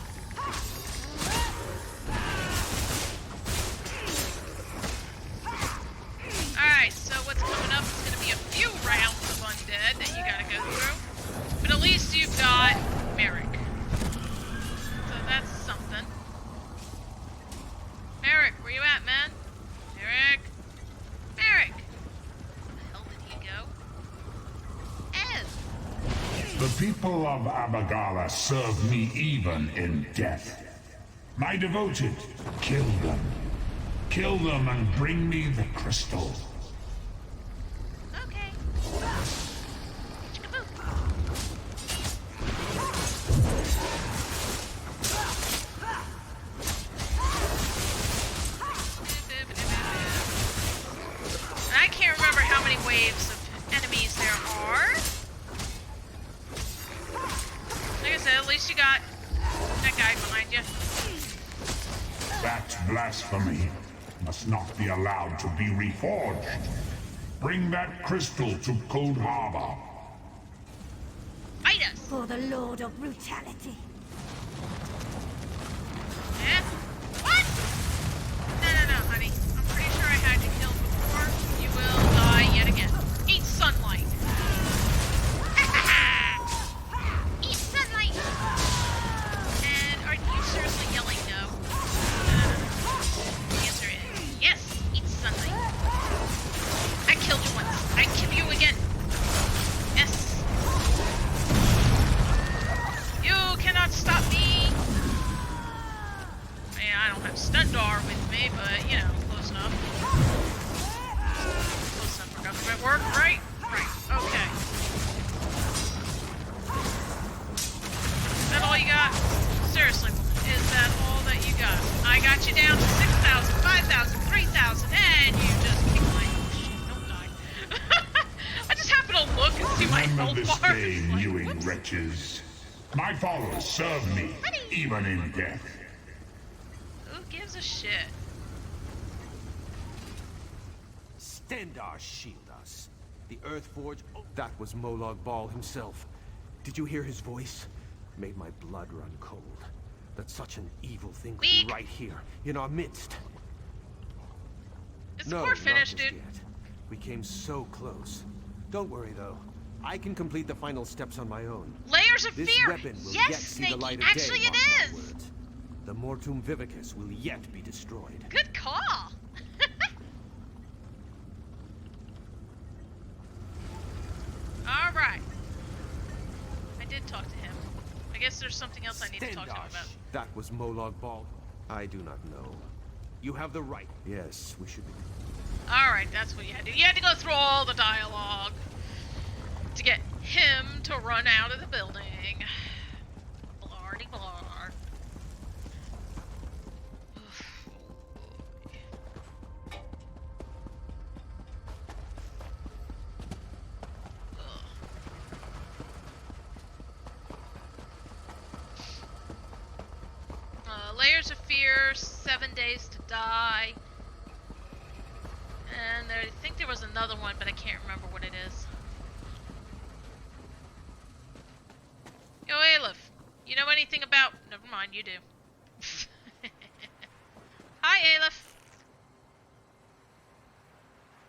Alright, so what's coming up is gonna be a few rounds of undead that you gotta go through. But at least you've got Merrick. So that's something. Merrick, where you at, man? Merrick? Merrick! Where the hell did he go? Ev! The people of Abagala serve me even in death. My devoted, kill them. Kill them and bring me the crystal. Okay. Chickaboo. I can't remember how many waves of enemies there are. Like I said, at least you got that guy behind you. That blasphemy must not be allowed to be reforged. Bring that crystal to Cold Harbor. Fight us! For the Lord of Brutality. Eh? What? No, honey. I'm pretty sure I had you killed before. You will die yet again. Eat sunlight. Eat sunlight! And are you seriously yelling no? The answer is yes, eat sunlight. I killed you once. I kill you again. Yes. You cannot stop me. I mean, I don't have Stundar with me, but, you know, close enough. Close enough for government work, right? Right, okay. Is that all you got? Seriously, is that all that you got? I got you down to 6,000, 5,000, 3,000, and you just keep going. Don't die. I just happen to look and see my Remember health this bar. day, Like, Ewing whoops. wretches. My followers serve me, even in death. gives a shit? Stendar shield us. The Earth Forge... Oh, that was Molag Bal himself. Did you hear his voice? Made my blood run cold. That such an evil thing could be right here, in our midst. Is the core finished, not dude? Yet. We came so close. Don't worry, though. I can complete the final steps on my own. Layers of This fear! weapon will Yes, yet see the Snakey! light of Actually, day, it mark my is! words. The Mortum Vivicus will yet be destroyed. Good call! Alright. I did talk to him. I guess there's something else I need to talk to him about. That was Molag Bal. I do not know. You have the right. Yes, we should be... Alright, that's what you had to do. You had to go through all the dialogue to get him to run out of the building. Blardy blar. Layers of Fear, 7 Days to Die. And I think there was another one, but I can't remember what it is. Yo, Aleph, you know anything about... Never mind, you do. Hi, Aleph.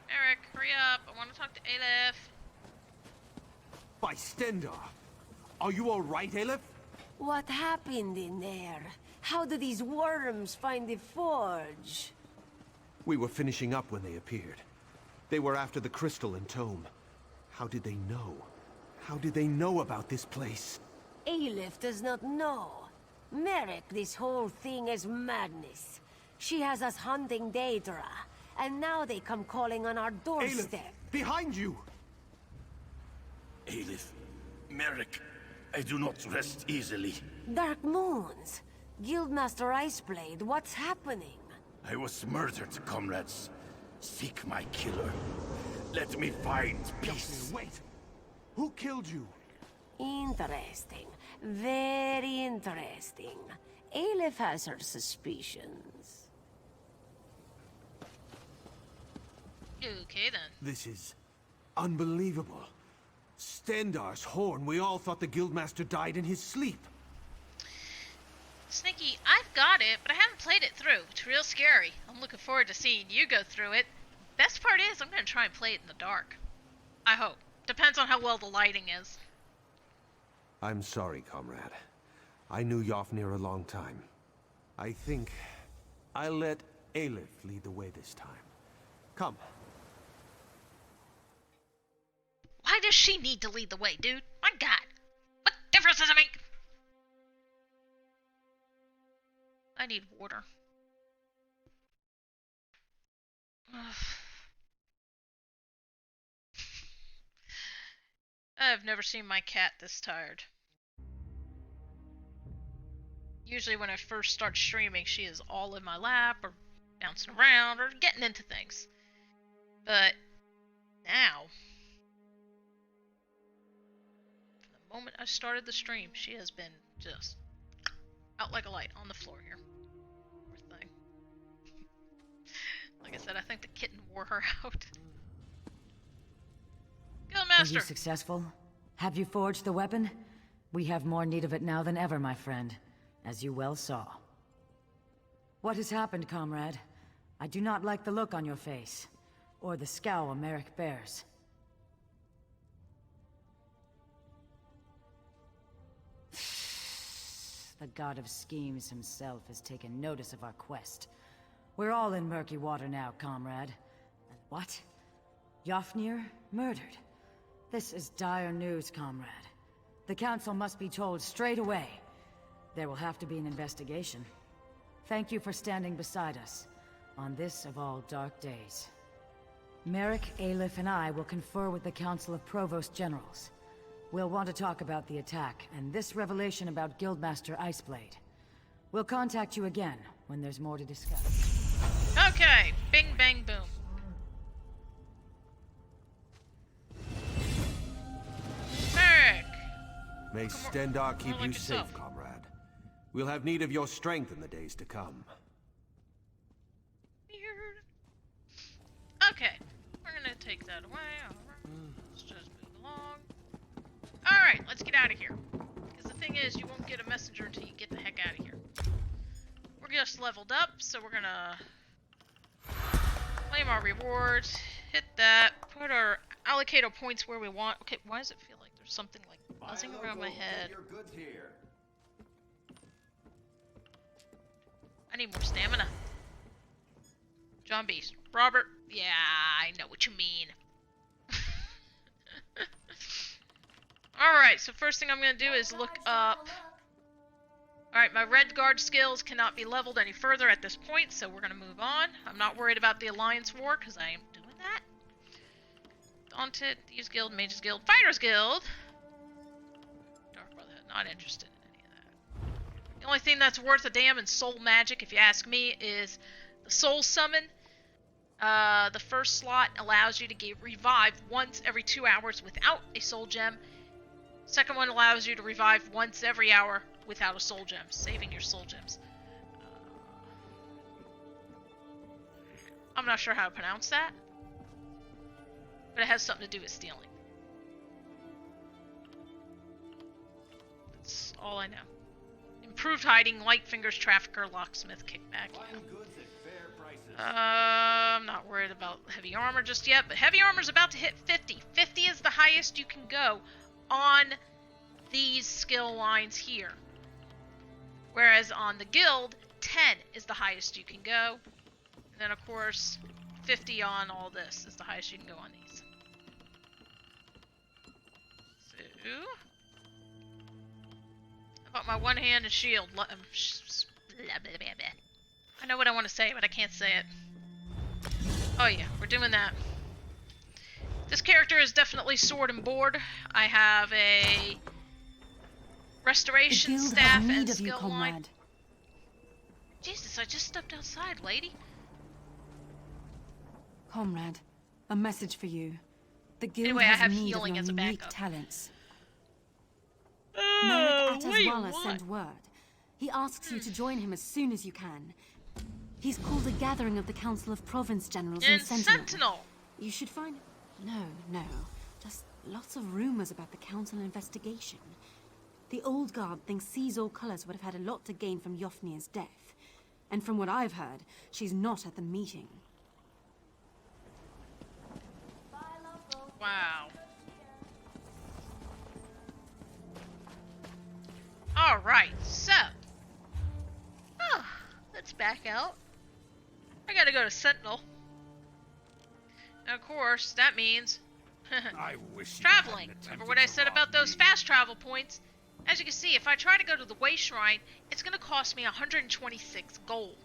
Eric, hurry up. I want to talk to Aleph. By Stendar! Are you alright, Aleph? What happened in there? How did these worms find the forge? We were finishing up when they appeared. They were after the crystal and tome. How did they know? How did they know about this place? Aleph does not know. Merrick, this whole thing is madness. She has us hunting Daedra, and now they come calling on our doorstep. Aleph, behind you! Aleph, Merrick, I do not rest easily. Dark Moons. Guildmaster Iceblade, what's happening? I was murdered, comrades. Seek my killer. Let me find peace. Wait! Who killed you? Interesting. Very interesting. Aleph has her suspicions. Okay, then. This is... unbelievable. Stendar's horn. We all thought the Guildmaster died in his sleep. Sneaky, I've got it, but I haven't played it through. It's real scary. I'm looking forward to seeing you go through it. Best part is, I'm going to try and play it in the dark. I hope. Depends on how well the lighting is. I'm sorry, comrade. I knew Yofnir a long time. I think I'll let Aleph lead the way this time. Come. Why does she need to lead the way, dude? My god. What difference does it make? I need water. Ugh. I've never seen my cat this tired. Usually when I first start streaming, she is all in my lap, or bouncing around, or getting into things. But now, from the moment I started the stream, she has been just out like a light on the floor here. Poor thing. Like I said, I think the kitten wore her out. Were you successful? Have you forged the weapon? We have more need of it now than ever, my friend, as you well saw. What has happened, comrade? I do not like the look on your face, or the scowl Merrick bears. The god of schemes himself has taken notice of our quest. We're all in murky water now, comrade. And what? Yofnir murdered? This is dire news, comrade. The Council must be told straight away. There will have to be an investigation. Thank you for standing beside us, on this of all dark days. Merrick, Aleph, and I will confer with the Council of Provost Generals. We'll want to talk about the attack, and this revelation about Guildmaster Iceblade. We'll contact you again, when there's more to discuss. Okay, bing bang boom. Merrick! May Stendar keep like you yourself. safe, comrade. We'll have need of your strength in the days to come. can't take that away. Alright, let's just move along. Alright, let's get out of here. Because the thing is, you won't get a messenger until you get the heck out of here. We're just leveled up, so we're gonna claim our rewards, hit that, put our allocate our points where we want. Okay, why does it feel like there's something like buzzing around my head? I need more stamina. John Beast. Robert. Yeah, I know what you mean. Alright, so first thing I'm going to do is look up... Alright, my red guard skills cannot be leveled any further at this point, so we're going to move on. I'm not worried about the Alliance War, because I am doing that. Daunted, Thieves Guild, Mages Guild, Fighters Guild. Dark Brotherhood, not interested in any of that. The only thing that's worth a damn in soul magic, if you ask me, is the Soul Summon. The first slot allows you to get revived once every 2 hours without a soul gem. Second one allows you to revive once every hour without a soul gem, saving your soul gems. I'm not sure how to pronounce that, but it has something to do with stealing. That's all I know. Improved hiding, light fingers, trafficker, locksmith, kickback. Yeah. I'm not worried about heavy armor just yet, but heavy armor's about to hit 50. 50 is the highest you can go on these skill lines here. Whereas on the guild, 10 is the highest you can go. And then of course, 50 on all this is the highest you can go on these. So... about my one-handed shield. I know what I want to say, but I can't say it. Oh yeah, we're doing that. This character is definitely sword and board. I have a restoration staff and skill line. Jesus, I just stepped outside, lady. Comrade, a message for you. The guild anyway, I have has need healing of as a your unique backup. talents. Oh, Merrick Ataswala sent word. He asks you to join him as soon as you can. He's called a gathering of the Council of Province Generals in Sentinel. You should find... No. Just lots of rumors about the Council investigation. The old guard thinks Caesar Colors would have had a lot to gain from Yofnir's death. And from what I've heard, she's not at the meeting. Wow. Alright, so... let's back out. I gotta go to Sentinel. And of course, that means... I wish traveling. Remember what I said about those fast travel points? As you can see, if I try to go to the Way Shrine, it's gonna cost me 126 gold.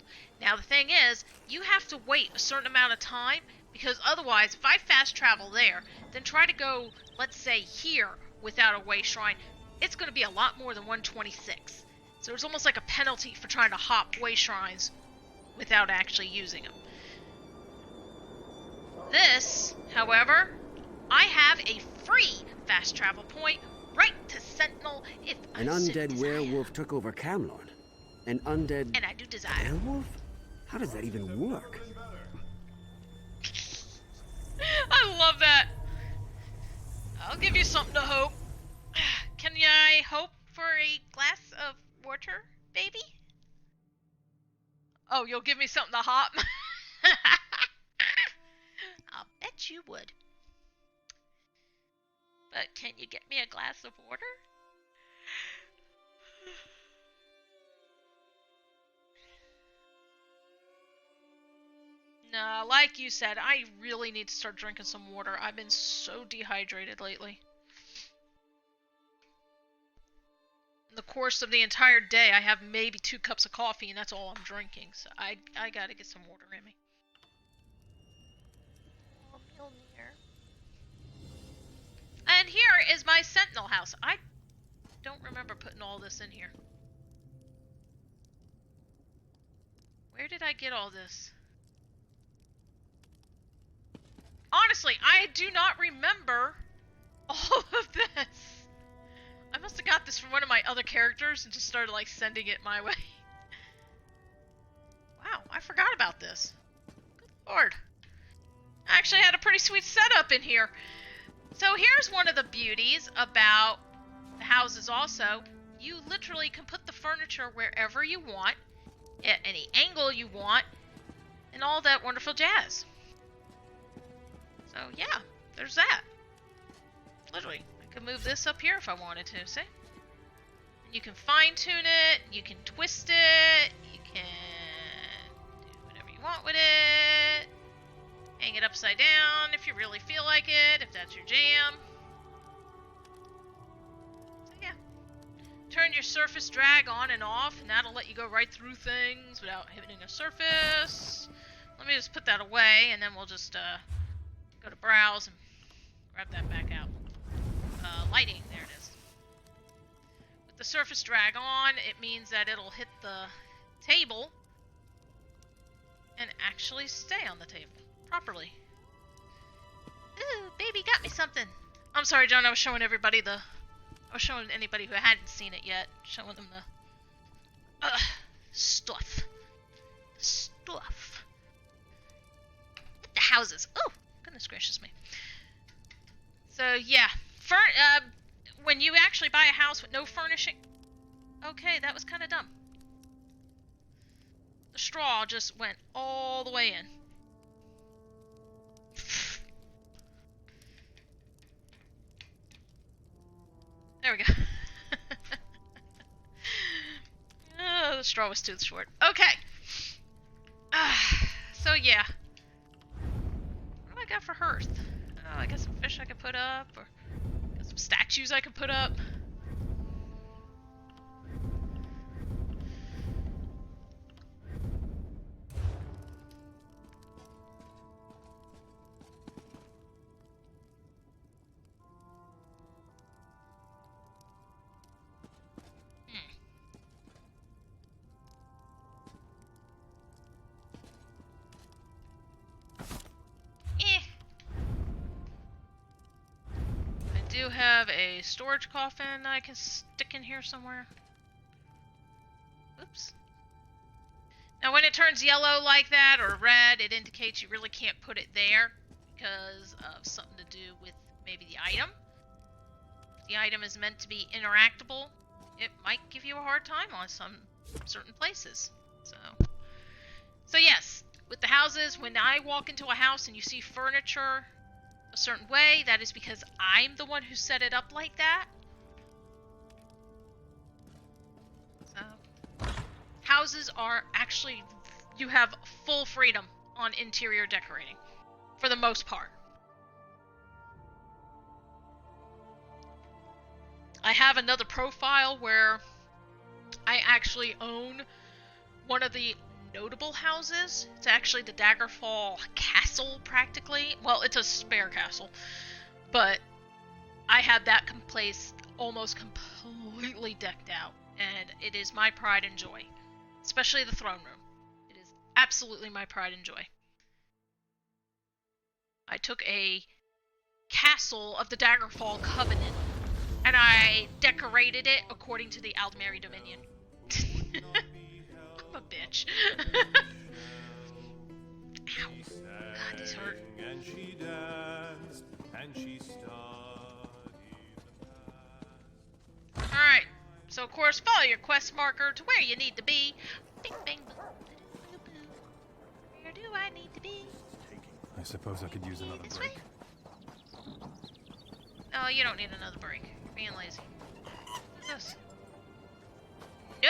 Now the thing is, you have to wait a certain amount of time, because otherwise, if I fast travel there, then try to go, let's say, here without a Way Shrine, it's gonna be a lot more than 126. So it's almost like a penalty for trying to hop Way Shrines without actually using them. This, however, I have a free fast travel point right to Sentinel if An undead werewolf took over Camlorn. An undead... And I do desire. Werewolf? How does that even work? I love that. I'll give you something to hope. Can I hope for a glass of water, baby? Oh, you'll give me something to hop? I'll bet you would. But can you get me a glass of water? No, like you said, I really need to start drinking some water. I've been so dehydrated lately. In the course of the entire day, I have maybe 2 cups of coffee, and that's all I'm drinking. So I gotta get some water in me. And here is my Sentinel house. I don't remember putting all this in here. Where did I get all this? Honestly, I do not remember all of this. I must have got this from one of my other characters and just started like sending it my way. Wow, I forgot about this. Good lord. I actually had a pretty sweet setup in here. So here's one of the beauties about the houses also. You literally can put the furniture wherever you want, at any angle you want, and all that wonderful jazz. So yeah, there's that. Literally, I could move this up here if I wanted to, see? You can fine-tune it, you can twist it, you can do whatever you want with it. Hang it upside down if you really feel like it, if that's your jam. So yeah. Turn your surface drag on and off, and that'll let you go right through things without hitting a surface. Let me just put that away, and then we'll just go to browse and grab that back out. Lighting, there it is. With the surface drag on, it means that it'll hit the table and actually stay on the table properly. Ooh, baby got me something. I'm sorry, John, I was showing everybody I was showing anybody who hadn't seen it yet, showing them the stuff. Stuff. The houses. Oh, goodness gracious me. So, yeah. When you actually buy a house with no furnishing... Okay, that was kind of dumb. The straw just went all the way in. There we go. Oh, the straw was too short. Okay. So, yeah. What do I got for hearth? Oh, I got some fish I could put up, or got some statues I could put up. I do have a storage coffin I can stick in here somewhere. Oops. Now when it turns yellow like that, or red, it indicates you really can't put it there because of something to do with maybe the item. If the item is meant to be interactable, it might give you a hard time on some certain places. So yes, with the houses, when I walk into a house and you see furniture a certain way, that is because I'm the one who set it up like that. So, houses are actually, you have full freedom on interior decorating, for the most part. I have another profile where I actually own one of the notable houses. It's actually the Daggerfall castle, practically. Well, it's a spare castle, but I had that place almost completely decked out, and it is my pride and joy, especially the throne room. It is absolutely my pride and joy. I took a castle of the Daggerfall Covenant, and I decorated it according to the Aldmeri Dominion. I'm a bitch. Ow. God, this hurt. And she danced, and she Alright, so of course follow your quest marker to where you need to be. Bing bang boom. Where do I need to be? I suppose I could use another break. Oh, you don't need another break. You're being lazy. What's this? No,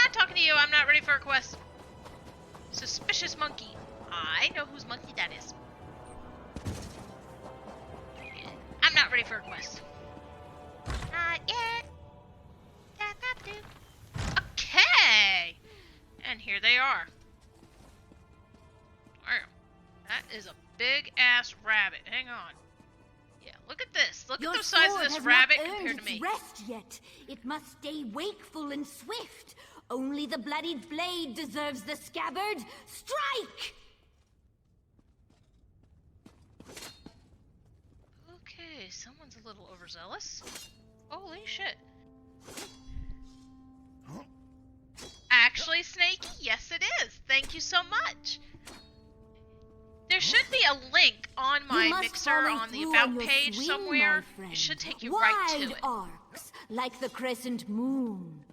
not talking to you. I'm not ready for a quest. Suspicious monkey. I know whose monkey that is. I'm not ready for a quest. Not yet. Okay. And here they are. Wow. That is a big ass rabbit. Hang on. Yeah, look at this. Look at the size of this rabbit compared to me. Rest yet. It must stay wakeful and swift. Only the bloodied blade deserves the scabbard. Strike! Okay, someone's a little overzealous. Holy shit. Actually, Snakey, yes it is. Thank you so much. There should be a link on my mixer on the about page somewhere. It should take you right to it. Arcs, like the crescent moon.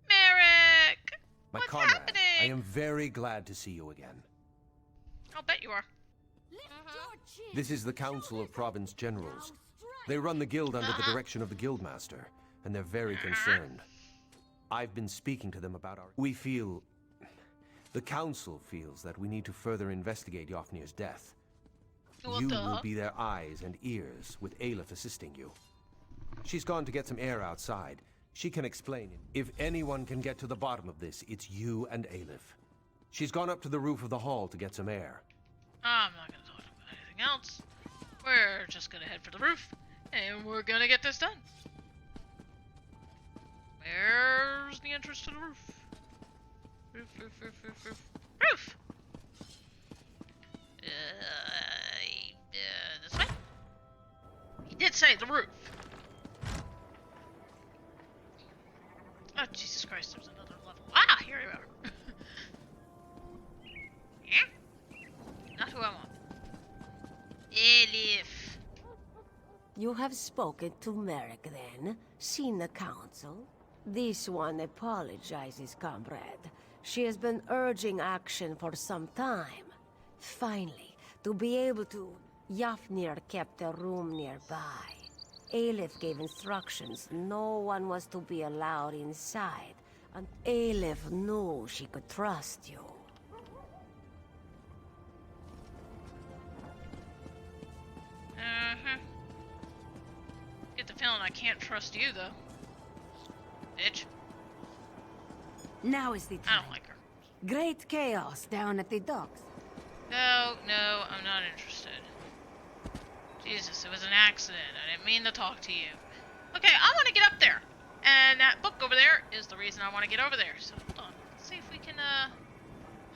Merrick! My What's comrade, happening? I am very glad to see you again. I'll bet you are. This is the Council of Province Generals. They run the guild under the direction of the Guildmaster, and they're very concerned. I've been speaking to them about our... The Council feels that we need to further investigate Yofnir's death. You will be their eyes and ears, with Aleph assisting you. She's gone to get some air outside. She can explain it. If anyone can get to the bottom of this, it's you and Aleph. She's gone up to the roof of the hall to get some air. I'm not gonna talk about anything else. We're just gonna head for the roof, and we're gonna get this done. Where's the entrance to the roof? Roof, roof, roof, roof, roof. Roof! This way? He did say the roof. Oh, Jesus Christ, there's another level. Ah, here we are. Yeah? Not who I want. Elif. You have spoken to Merrick then? Seen the council? This one apologizes, comrade. She has been urging action for some time. Finally, to be able to... Yofnir kept a room nearby. Aleph gave instructions no one was to be allowed inside, and Aleph knew she could trust you. Get the feeling I can't trust you, though. Bitch. Now is the time. I don't like her. Great chaos down at the docks. No, I'm not interested. Jesus, it was an accident. I didn't mean to talk to you. Okay, I want to get up there. And that book over there is the reason I want to get over there. So, hold on. Let's see if we can,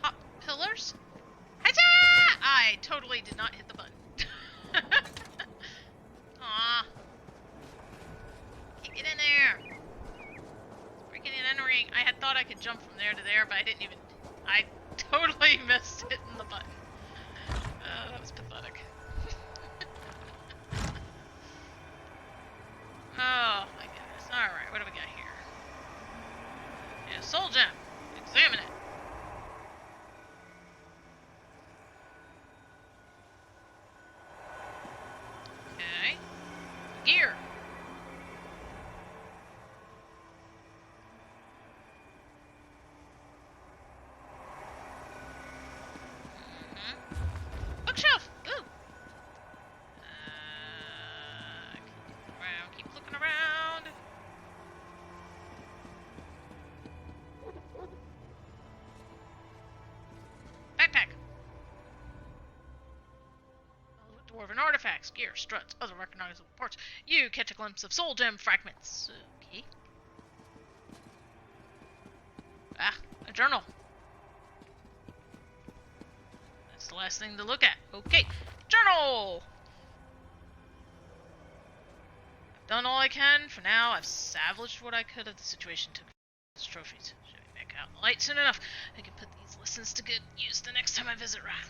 hop pillars. Hi-ya! I totally did not hit the button. Aw. Can't get in there. Freaking entering. I had thought I could jump from there to there, but I didn't even... I totally missed hitting the button. That was pathetic. Oh my goodness. Alright, what do we got here? Yeah, soul gem. Examine it. Okay. Gear. Bookshelf! Ooh! Keep looking around. Backpack. Dwarven artifacts, gear, struts, other recognizable parts. You catch a glimpse of soul gem fragments. Okay. Ah, a journal. That's the last thing to look at. Okay, journal! I've done all I can. For now, I've salvaged what I could of the situation. Took these trophies. Should be back out in the light soon enough. I can put these lessons to good use the next time I visit Ryan.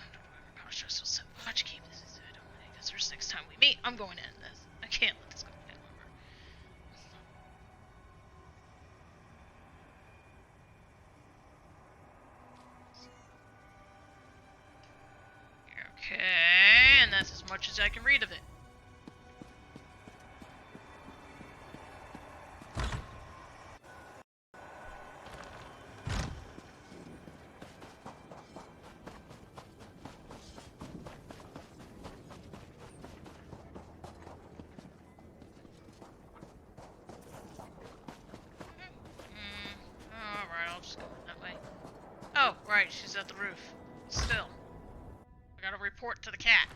Power stress will so much. Keep this. I don't want to, because there's next time we meet, I'm going to end this. I can't let this go any longer. Okay, and that's as much as I can read of it. Alright, I'll just go that way. Oh, right, she's at the roof. Still. I gotta report to the cat.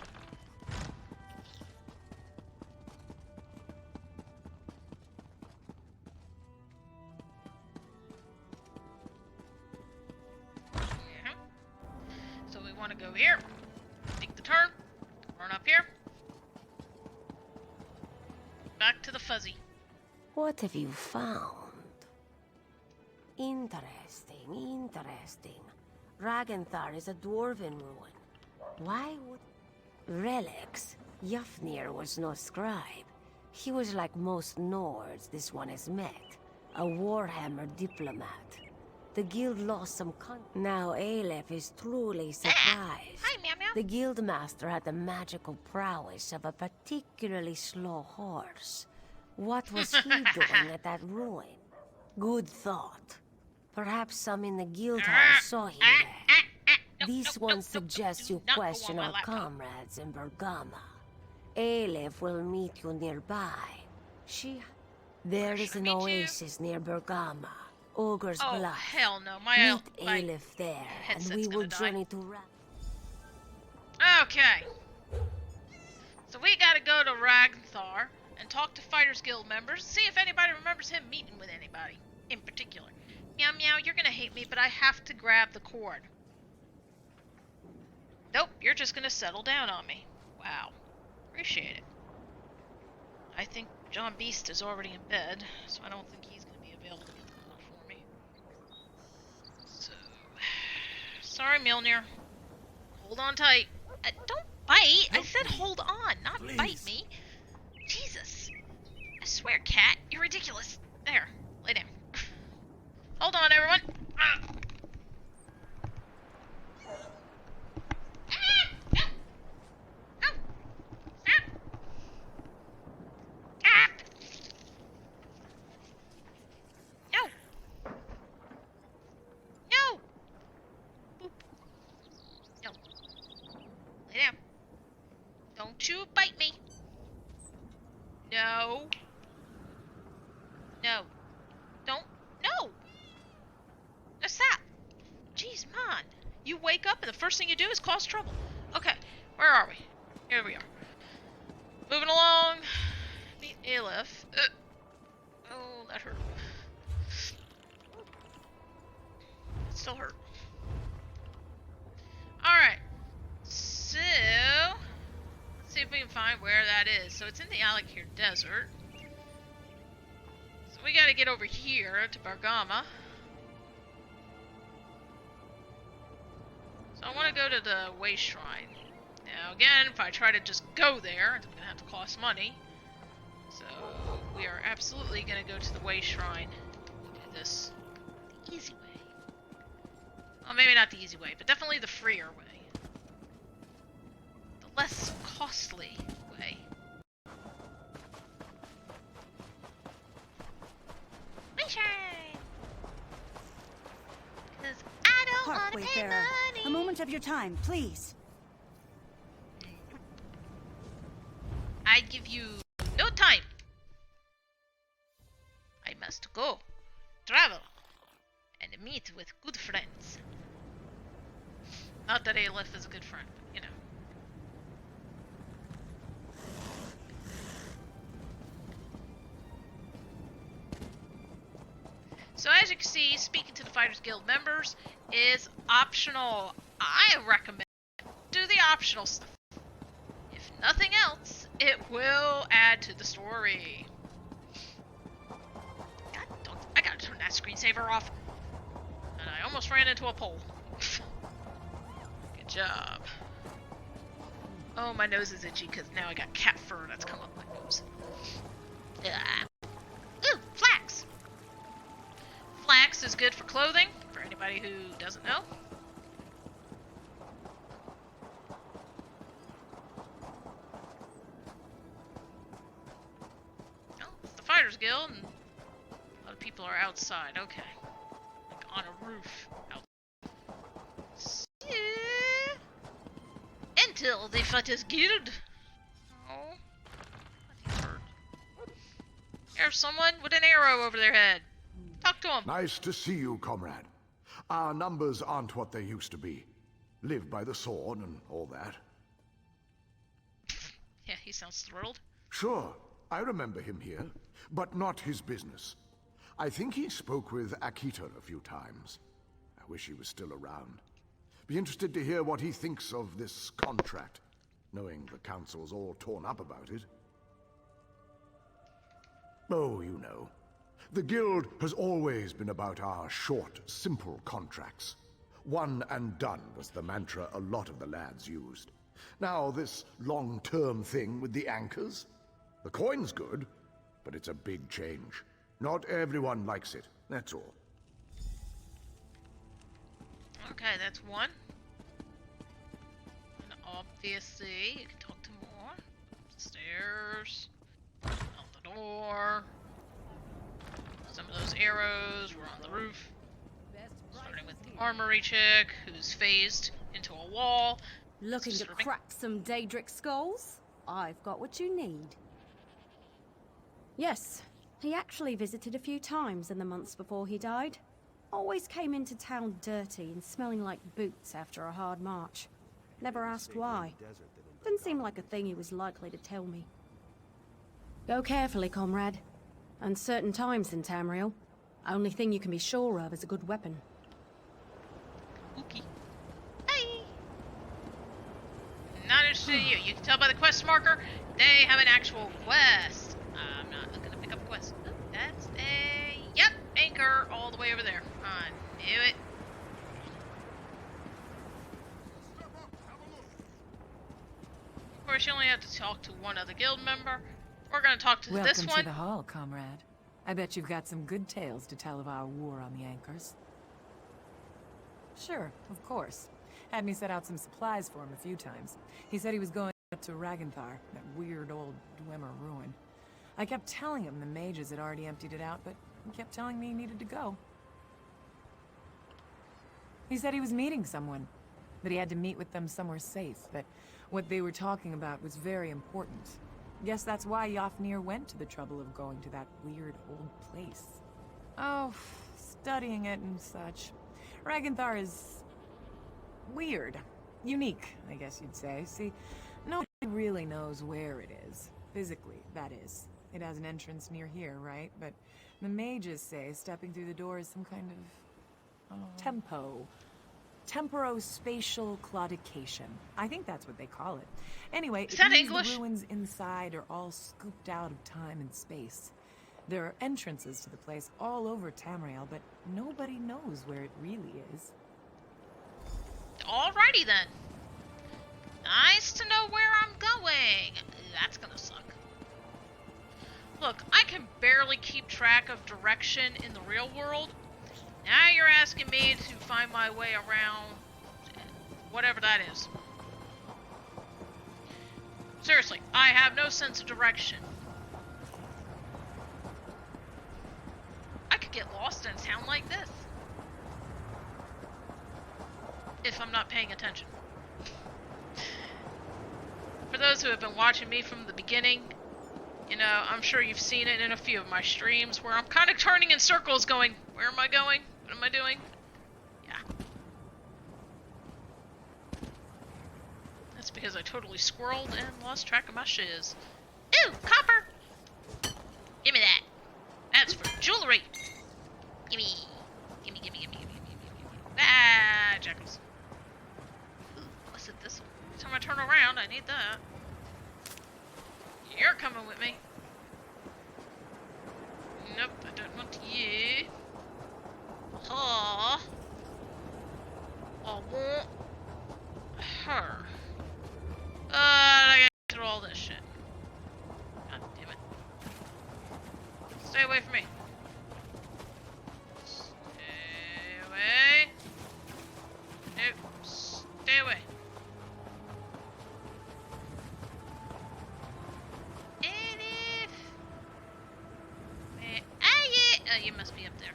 So we want to go here, take the turn, run up here, back to the fuzzy. What have you found? Interesting, interesting. Ragenthar is a dwarven ruin. Why would... Relics? Yafnir was no scribe. He was like most Nords this one has met. A Warhammer diplomat. The guild lost some Now Aleph is truly surprised. Hi, Meow Meow. The guildmaster had the magical prowess of a particularly slow horse. What was he doing at that ruin? Good thought. Perhaps some in the guild house saw him there. This one suggests you question our comrades in Bergama. Aleph will meet you nearby. There is an oasis near Bergama. Ogre's Oh, Bluff. hell no. Meet Aleph there, and we will journey to Okay. So we gotta go to Ragnthar and talk to Fighters Guild members, see if anybody remembers him meeting with anybody in particular. Meow Meow, you're gonna hate me, but I have to grab the cord. Nope, you're just gonna settle down on me. Wow. Appreciate it. I think John Beast is already in bed, so I don't think he's gonna be available to get the cord for me. So... Sorry, Mjolnir. Hold on tight. Don't bite! I said hold on, not Please. bite me. Jesus. I swear, cat, you're ridiculous. There, lay down. Hold on, everyone. Don't you bite me. No. No. Don't. No. No, stop. Jeez, man. You wake up and the first thing you do is cause trouble. Okay, where are we? Here we are. Moving along. Meet Aleph. Oh, that hurt. It still hurt. Alright. So... see if we can find where that is. So it's in the Alakir Desert. So we gotta get over here to Bergama. So I want to go to the Way Shrine. Now again, if I try to just go there, it's gonna have to cost money. So we are absolutely gonna go to the Way Shrine. Do this the easy way. Well, maybe not the easy way, but definitely the freer way. The less costly way. Way Shrine! Because I don't want to pay Wayfarer, money. a moment of your time, please. I give you no time. I must go, travel, and meet with good friends. Not that Aleph is a good friend, but you know. So as you can see, speaking to the Fighters Guild members is optional. I recommend do the optional stuff. If nothing else, it will add to the story. God, I gotta turn that screensaver off. And I almost ran into a pole. Good job. Oh, my nose is itchy because now I got cat fur that's come up my nose. Ooh, flax! Flax is good for clothing, for anybody who doesn't know. Oh, it's the Fighters Guild, and a lot of people are outside. Okay. Like on a roof. Until the Fighters Guild. Oh. Nothing hurt. There's someone with an arrow over their head. Talk to him. Nice to see you, comrade. Our numbers aren't what they used to be. Live by the sword and all that. Yeah, he sounds thrilled. Sure, I remember him here, but not his business. I think he spoke with Akita a few times. I wish he was still around. Be interested to hear what he thinks of this contract, knowing the council's all torn up about it. Oh, you know. The guild has always been about our short, simple contracts. One and done was the mantra a lot of the lads used. Now, this long-term thing with the anchors? The coin's good, but it's a big change. Not everyone likes it, that's all. Okay, that's one. And obviously, you can talk to more. Stairs. Out the door. Some of those arrows were on the roof. Starting with the armory chick, who's phased into a wall. Looking to crack some Daedric skulls? I've got what you need. Yes, he actually visited a few times in the months before he died. Always came into town dirty and smelling like boots after a hard march. Never asked why. Didn't seem like a thing he was likely to tell me. Go carefully, comrade. Uncertain times in Tamriel. Only thing you can be sure of is a good weapon. Okay. Hey! Not interested in you. You can tell by the quest marker, they have an actual quest. I'm not looking to pick up a quest. Oh, that's a... Yep, anchor all the way over there. I knew it. Of course, you only have to talk to one other guild member. We're going to talk to this one. Welcome to the hall, comrade. I bet you've got some good tales to tell of our war on the anchors. Sure, of course. Had me set out some supplies for him a few times. He said he was going up to Ragnthar, that weird old Dwemer ruin. I kept telling him the mages had already emptied it out, but he kept telling me he needed to go. He said he was meeting someone, but he had to meet with them somewhere safe, that what they were talking about was very important. Guess that's why Yofnir went to the trouble of going to that weird old place. Oh, studying it and such. Ragnthar is... weird. Unique, I guess you'd say. See, nobody really knows where it is. Physically, that is. It has an entrance near here, right? But the mages say stepping through the door is some kind of... Temporospatial claudication. I think that's what they call it. Anyway, is that English? The ruins inside are all scooped out of time and space. There are entrances to the place all over Tamriel, but nobody knows where it really is. Alrighty then. Nice to know where I'm going. That's gonna suck. Look, I can barely keep track of direction in the real world. Now you're asking me to find my way around whatever that is. Seriously, I have no sense of direction. I could get lost in a town like this. If I'm not paying attention. For those who have been watching me from the beginning, you know, I'm sure you've seen it in a few of my streams where I'm kind of turning in circles going, where am I going? What am I doing? Yeah. That's because I totally squirreled and lost track of my shiz. Ooh, copper! Give me that. That's for jewelry. Gimme. Gimme, gimme, gimme, gimme, gimme, gimme. Ah, jackals. Ooh, what's it this one? Every time I turn around, I need that. You're coming with me. Nope, I don't want you. I want her. I gotta get through all this shit. God damn it. Stay away from me. Stay away. Nope. Stay away. Edith! Where are you? Oh, you must be up there.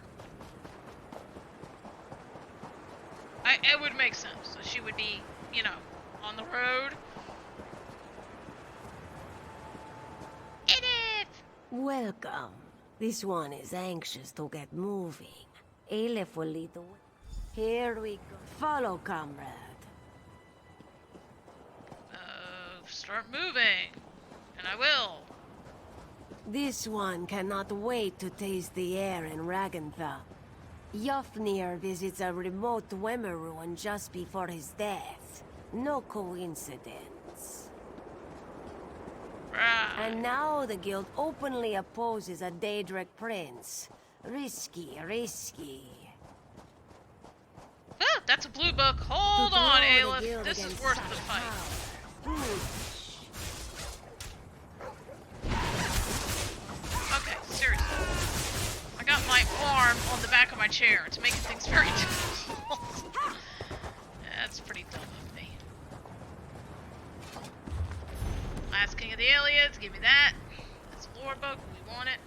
It would make sense. So she would be, you know, on the road. Edith! Welcome. This one is anxious to get moving. Aleph will lead the way. Here we go. Follow, comrade. Start moving. And I will. This one cannot wait to taste the air in Ragnthar. Yofnir visits a remote Dwemer ruin just before his death. No coincidence. Right. And now the guild openly opposes a Daedric prince. Risky, risky. Oh, that's a blue book. Hold on, Aleph. This is worth the fight. Okay, seriously. I got my arm on the back of my chair. It's making things very difficult. That's pretty dumb of me. Last King of the Aliens, give me that. That's a lore book, we want it.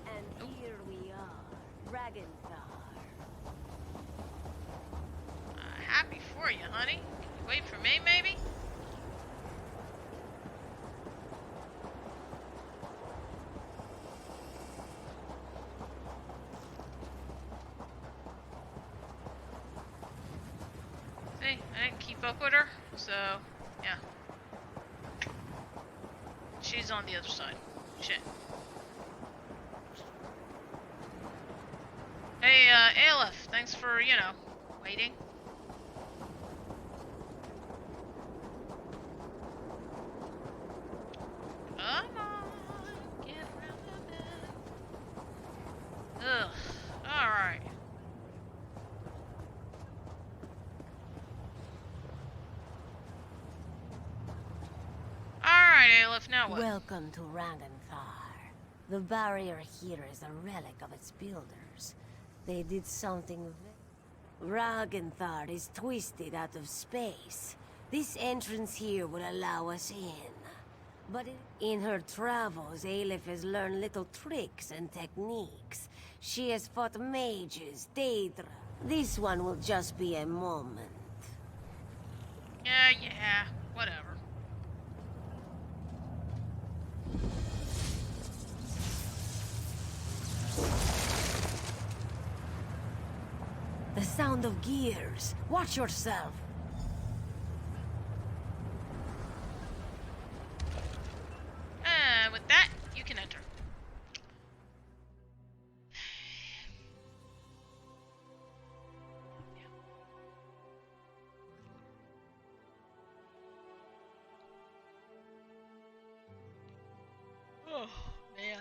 And here we are, Dragonthar. Happy for you, honey. Can you wait for me, maybe? See, I didn't keep up with her, so, yeah. She's on the other side. Shit. Hey, Aleph, thanks for, you know, waiting. Come on, get around the bed. Ugh, alright. Alright, Aleph, now what? Welcome to Dragonthar. The barrier here is a relic of its builders. They did something. Dragonthar is twisted out of space. This entrance here will allow us in. But in her travels, Aleph has learned little tricks and techniques. She has fought mages, Daedra. This one will just be a moment. Yeah, whatever. The sound of gears. Watch yourself. With that, you can enter. Oh, man.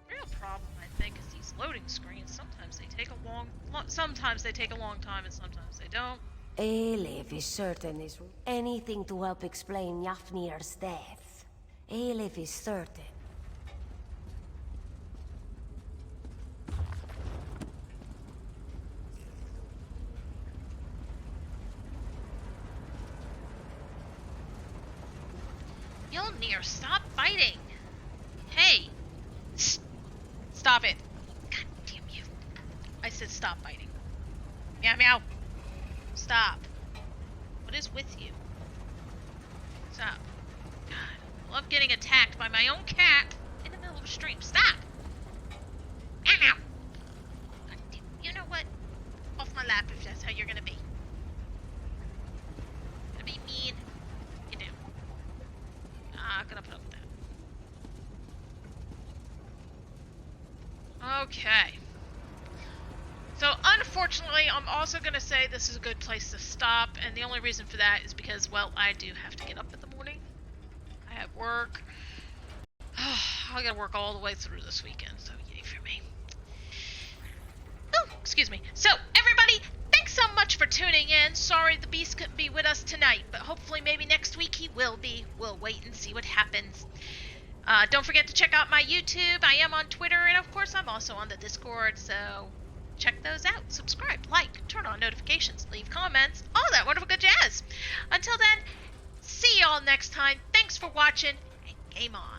Real problem, I think, is these loading screens. Sometimes they take a long time, and sometimes they don't. Aleph is certain is anything to help explain Yafnir's death. Aleph is certain. Mjolnir, stop fighting! Hey! Stop it! God damn you. I said stop fighting. Meow meow! Stop. What is with you? Stop. God, I love getting attacked by my own cat in the middle of a stream. Stop! Meow meow! God damn, you know what? Off my lap if that's how you're gonna be. Gonna be mean. You do. Not gonna put up with that. Okay. So, unfortunately, I'm also going to say this is a good place to stop, and the only reason for that is because, well, I do have to get up in the morning. I have work. I gotta work all the way through this weekend, so yay for me. Oh, excuse me. So, everybody, thanks so much for tuning in. Sorry the Beast couldn't be with us tonight, but hopefully maybe next week he will be. We'll wait and see what happens. Don't forget to check out my YouTube. I am on Twitter, and of course I'm also on the Discord, so check those out. Subscribe, like, turn on notifications, leave comments, all that wonderful good jazz. Until then, see y'all next time. Thanks for watching, and game on.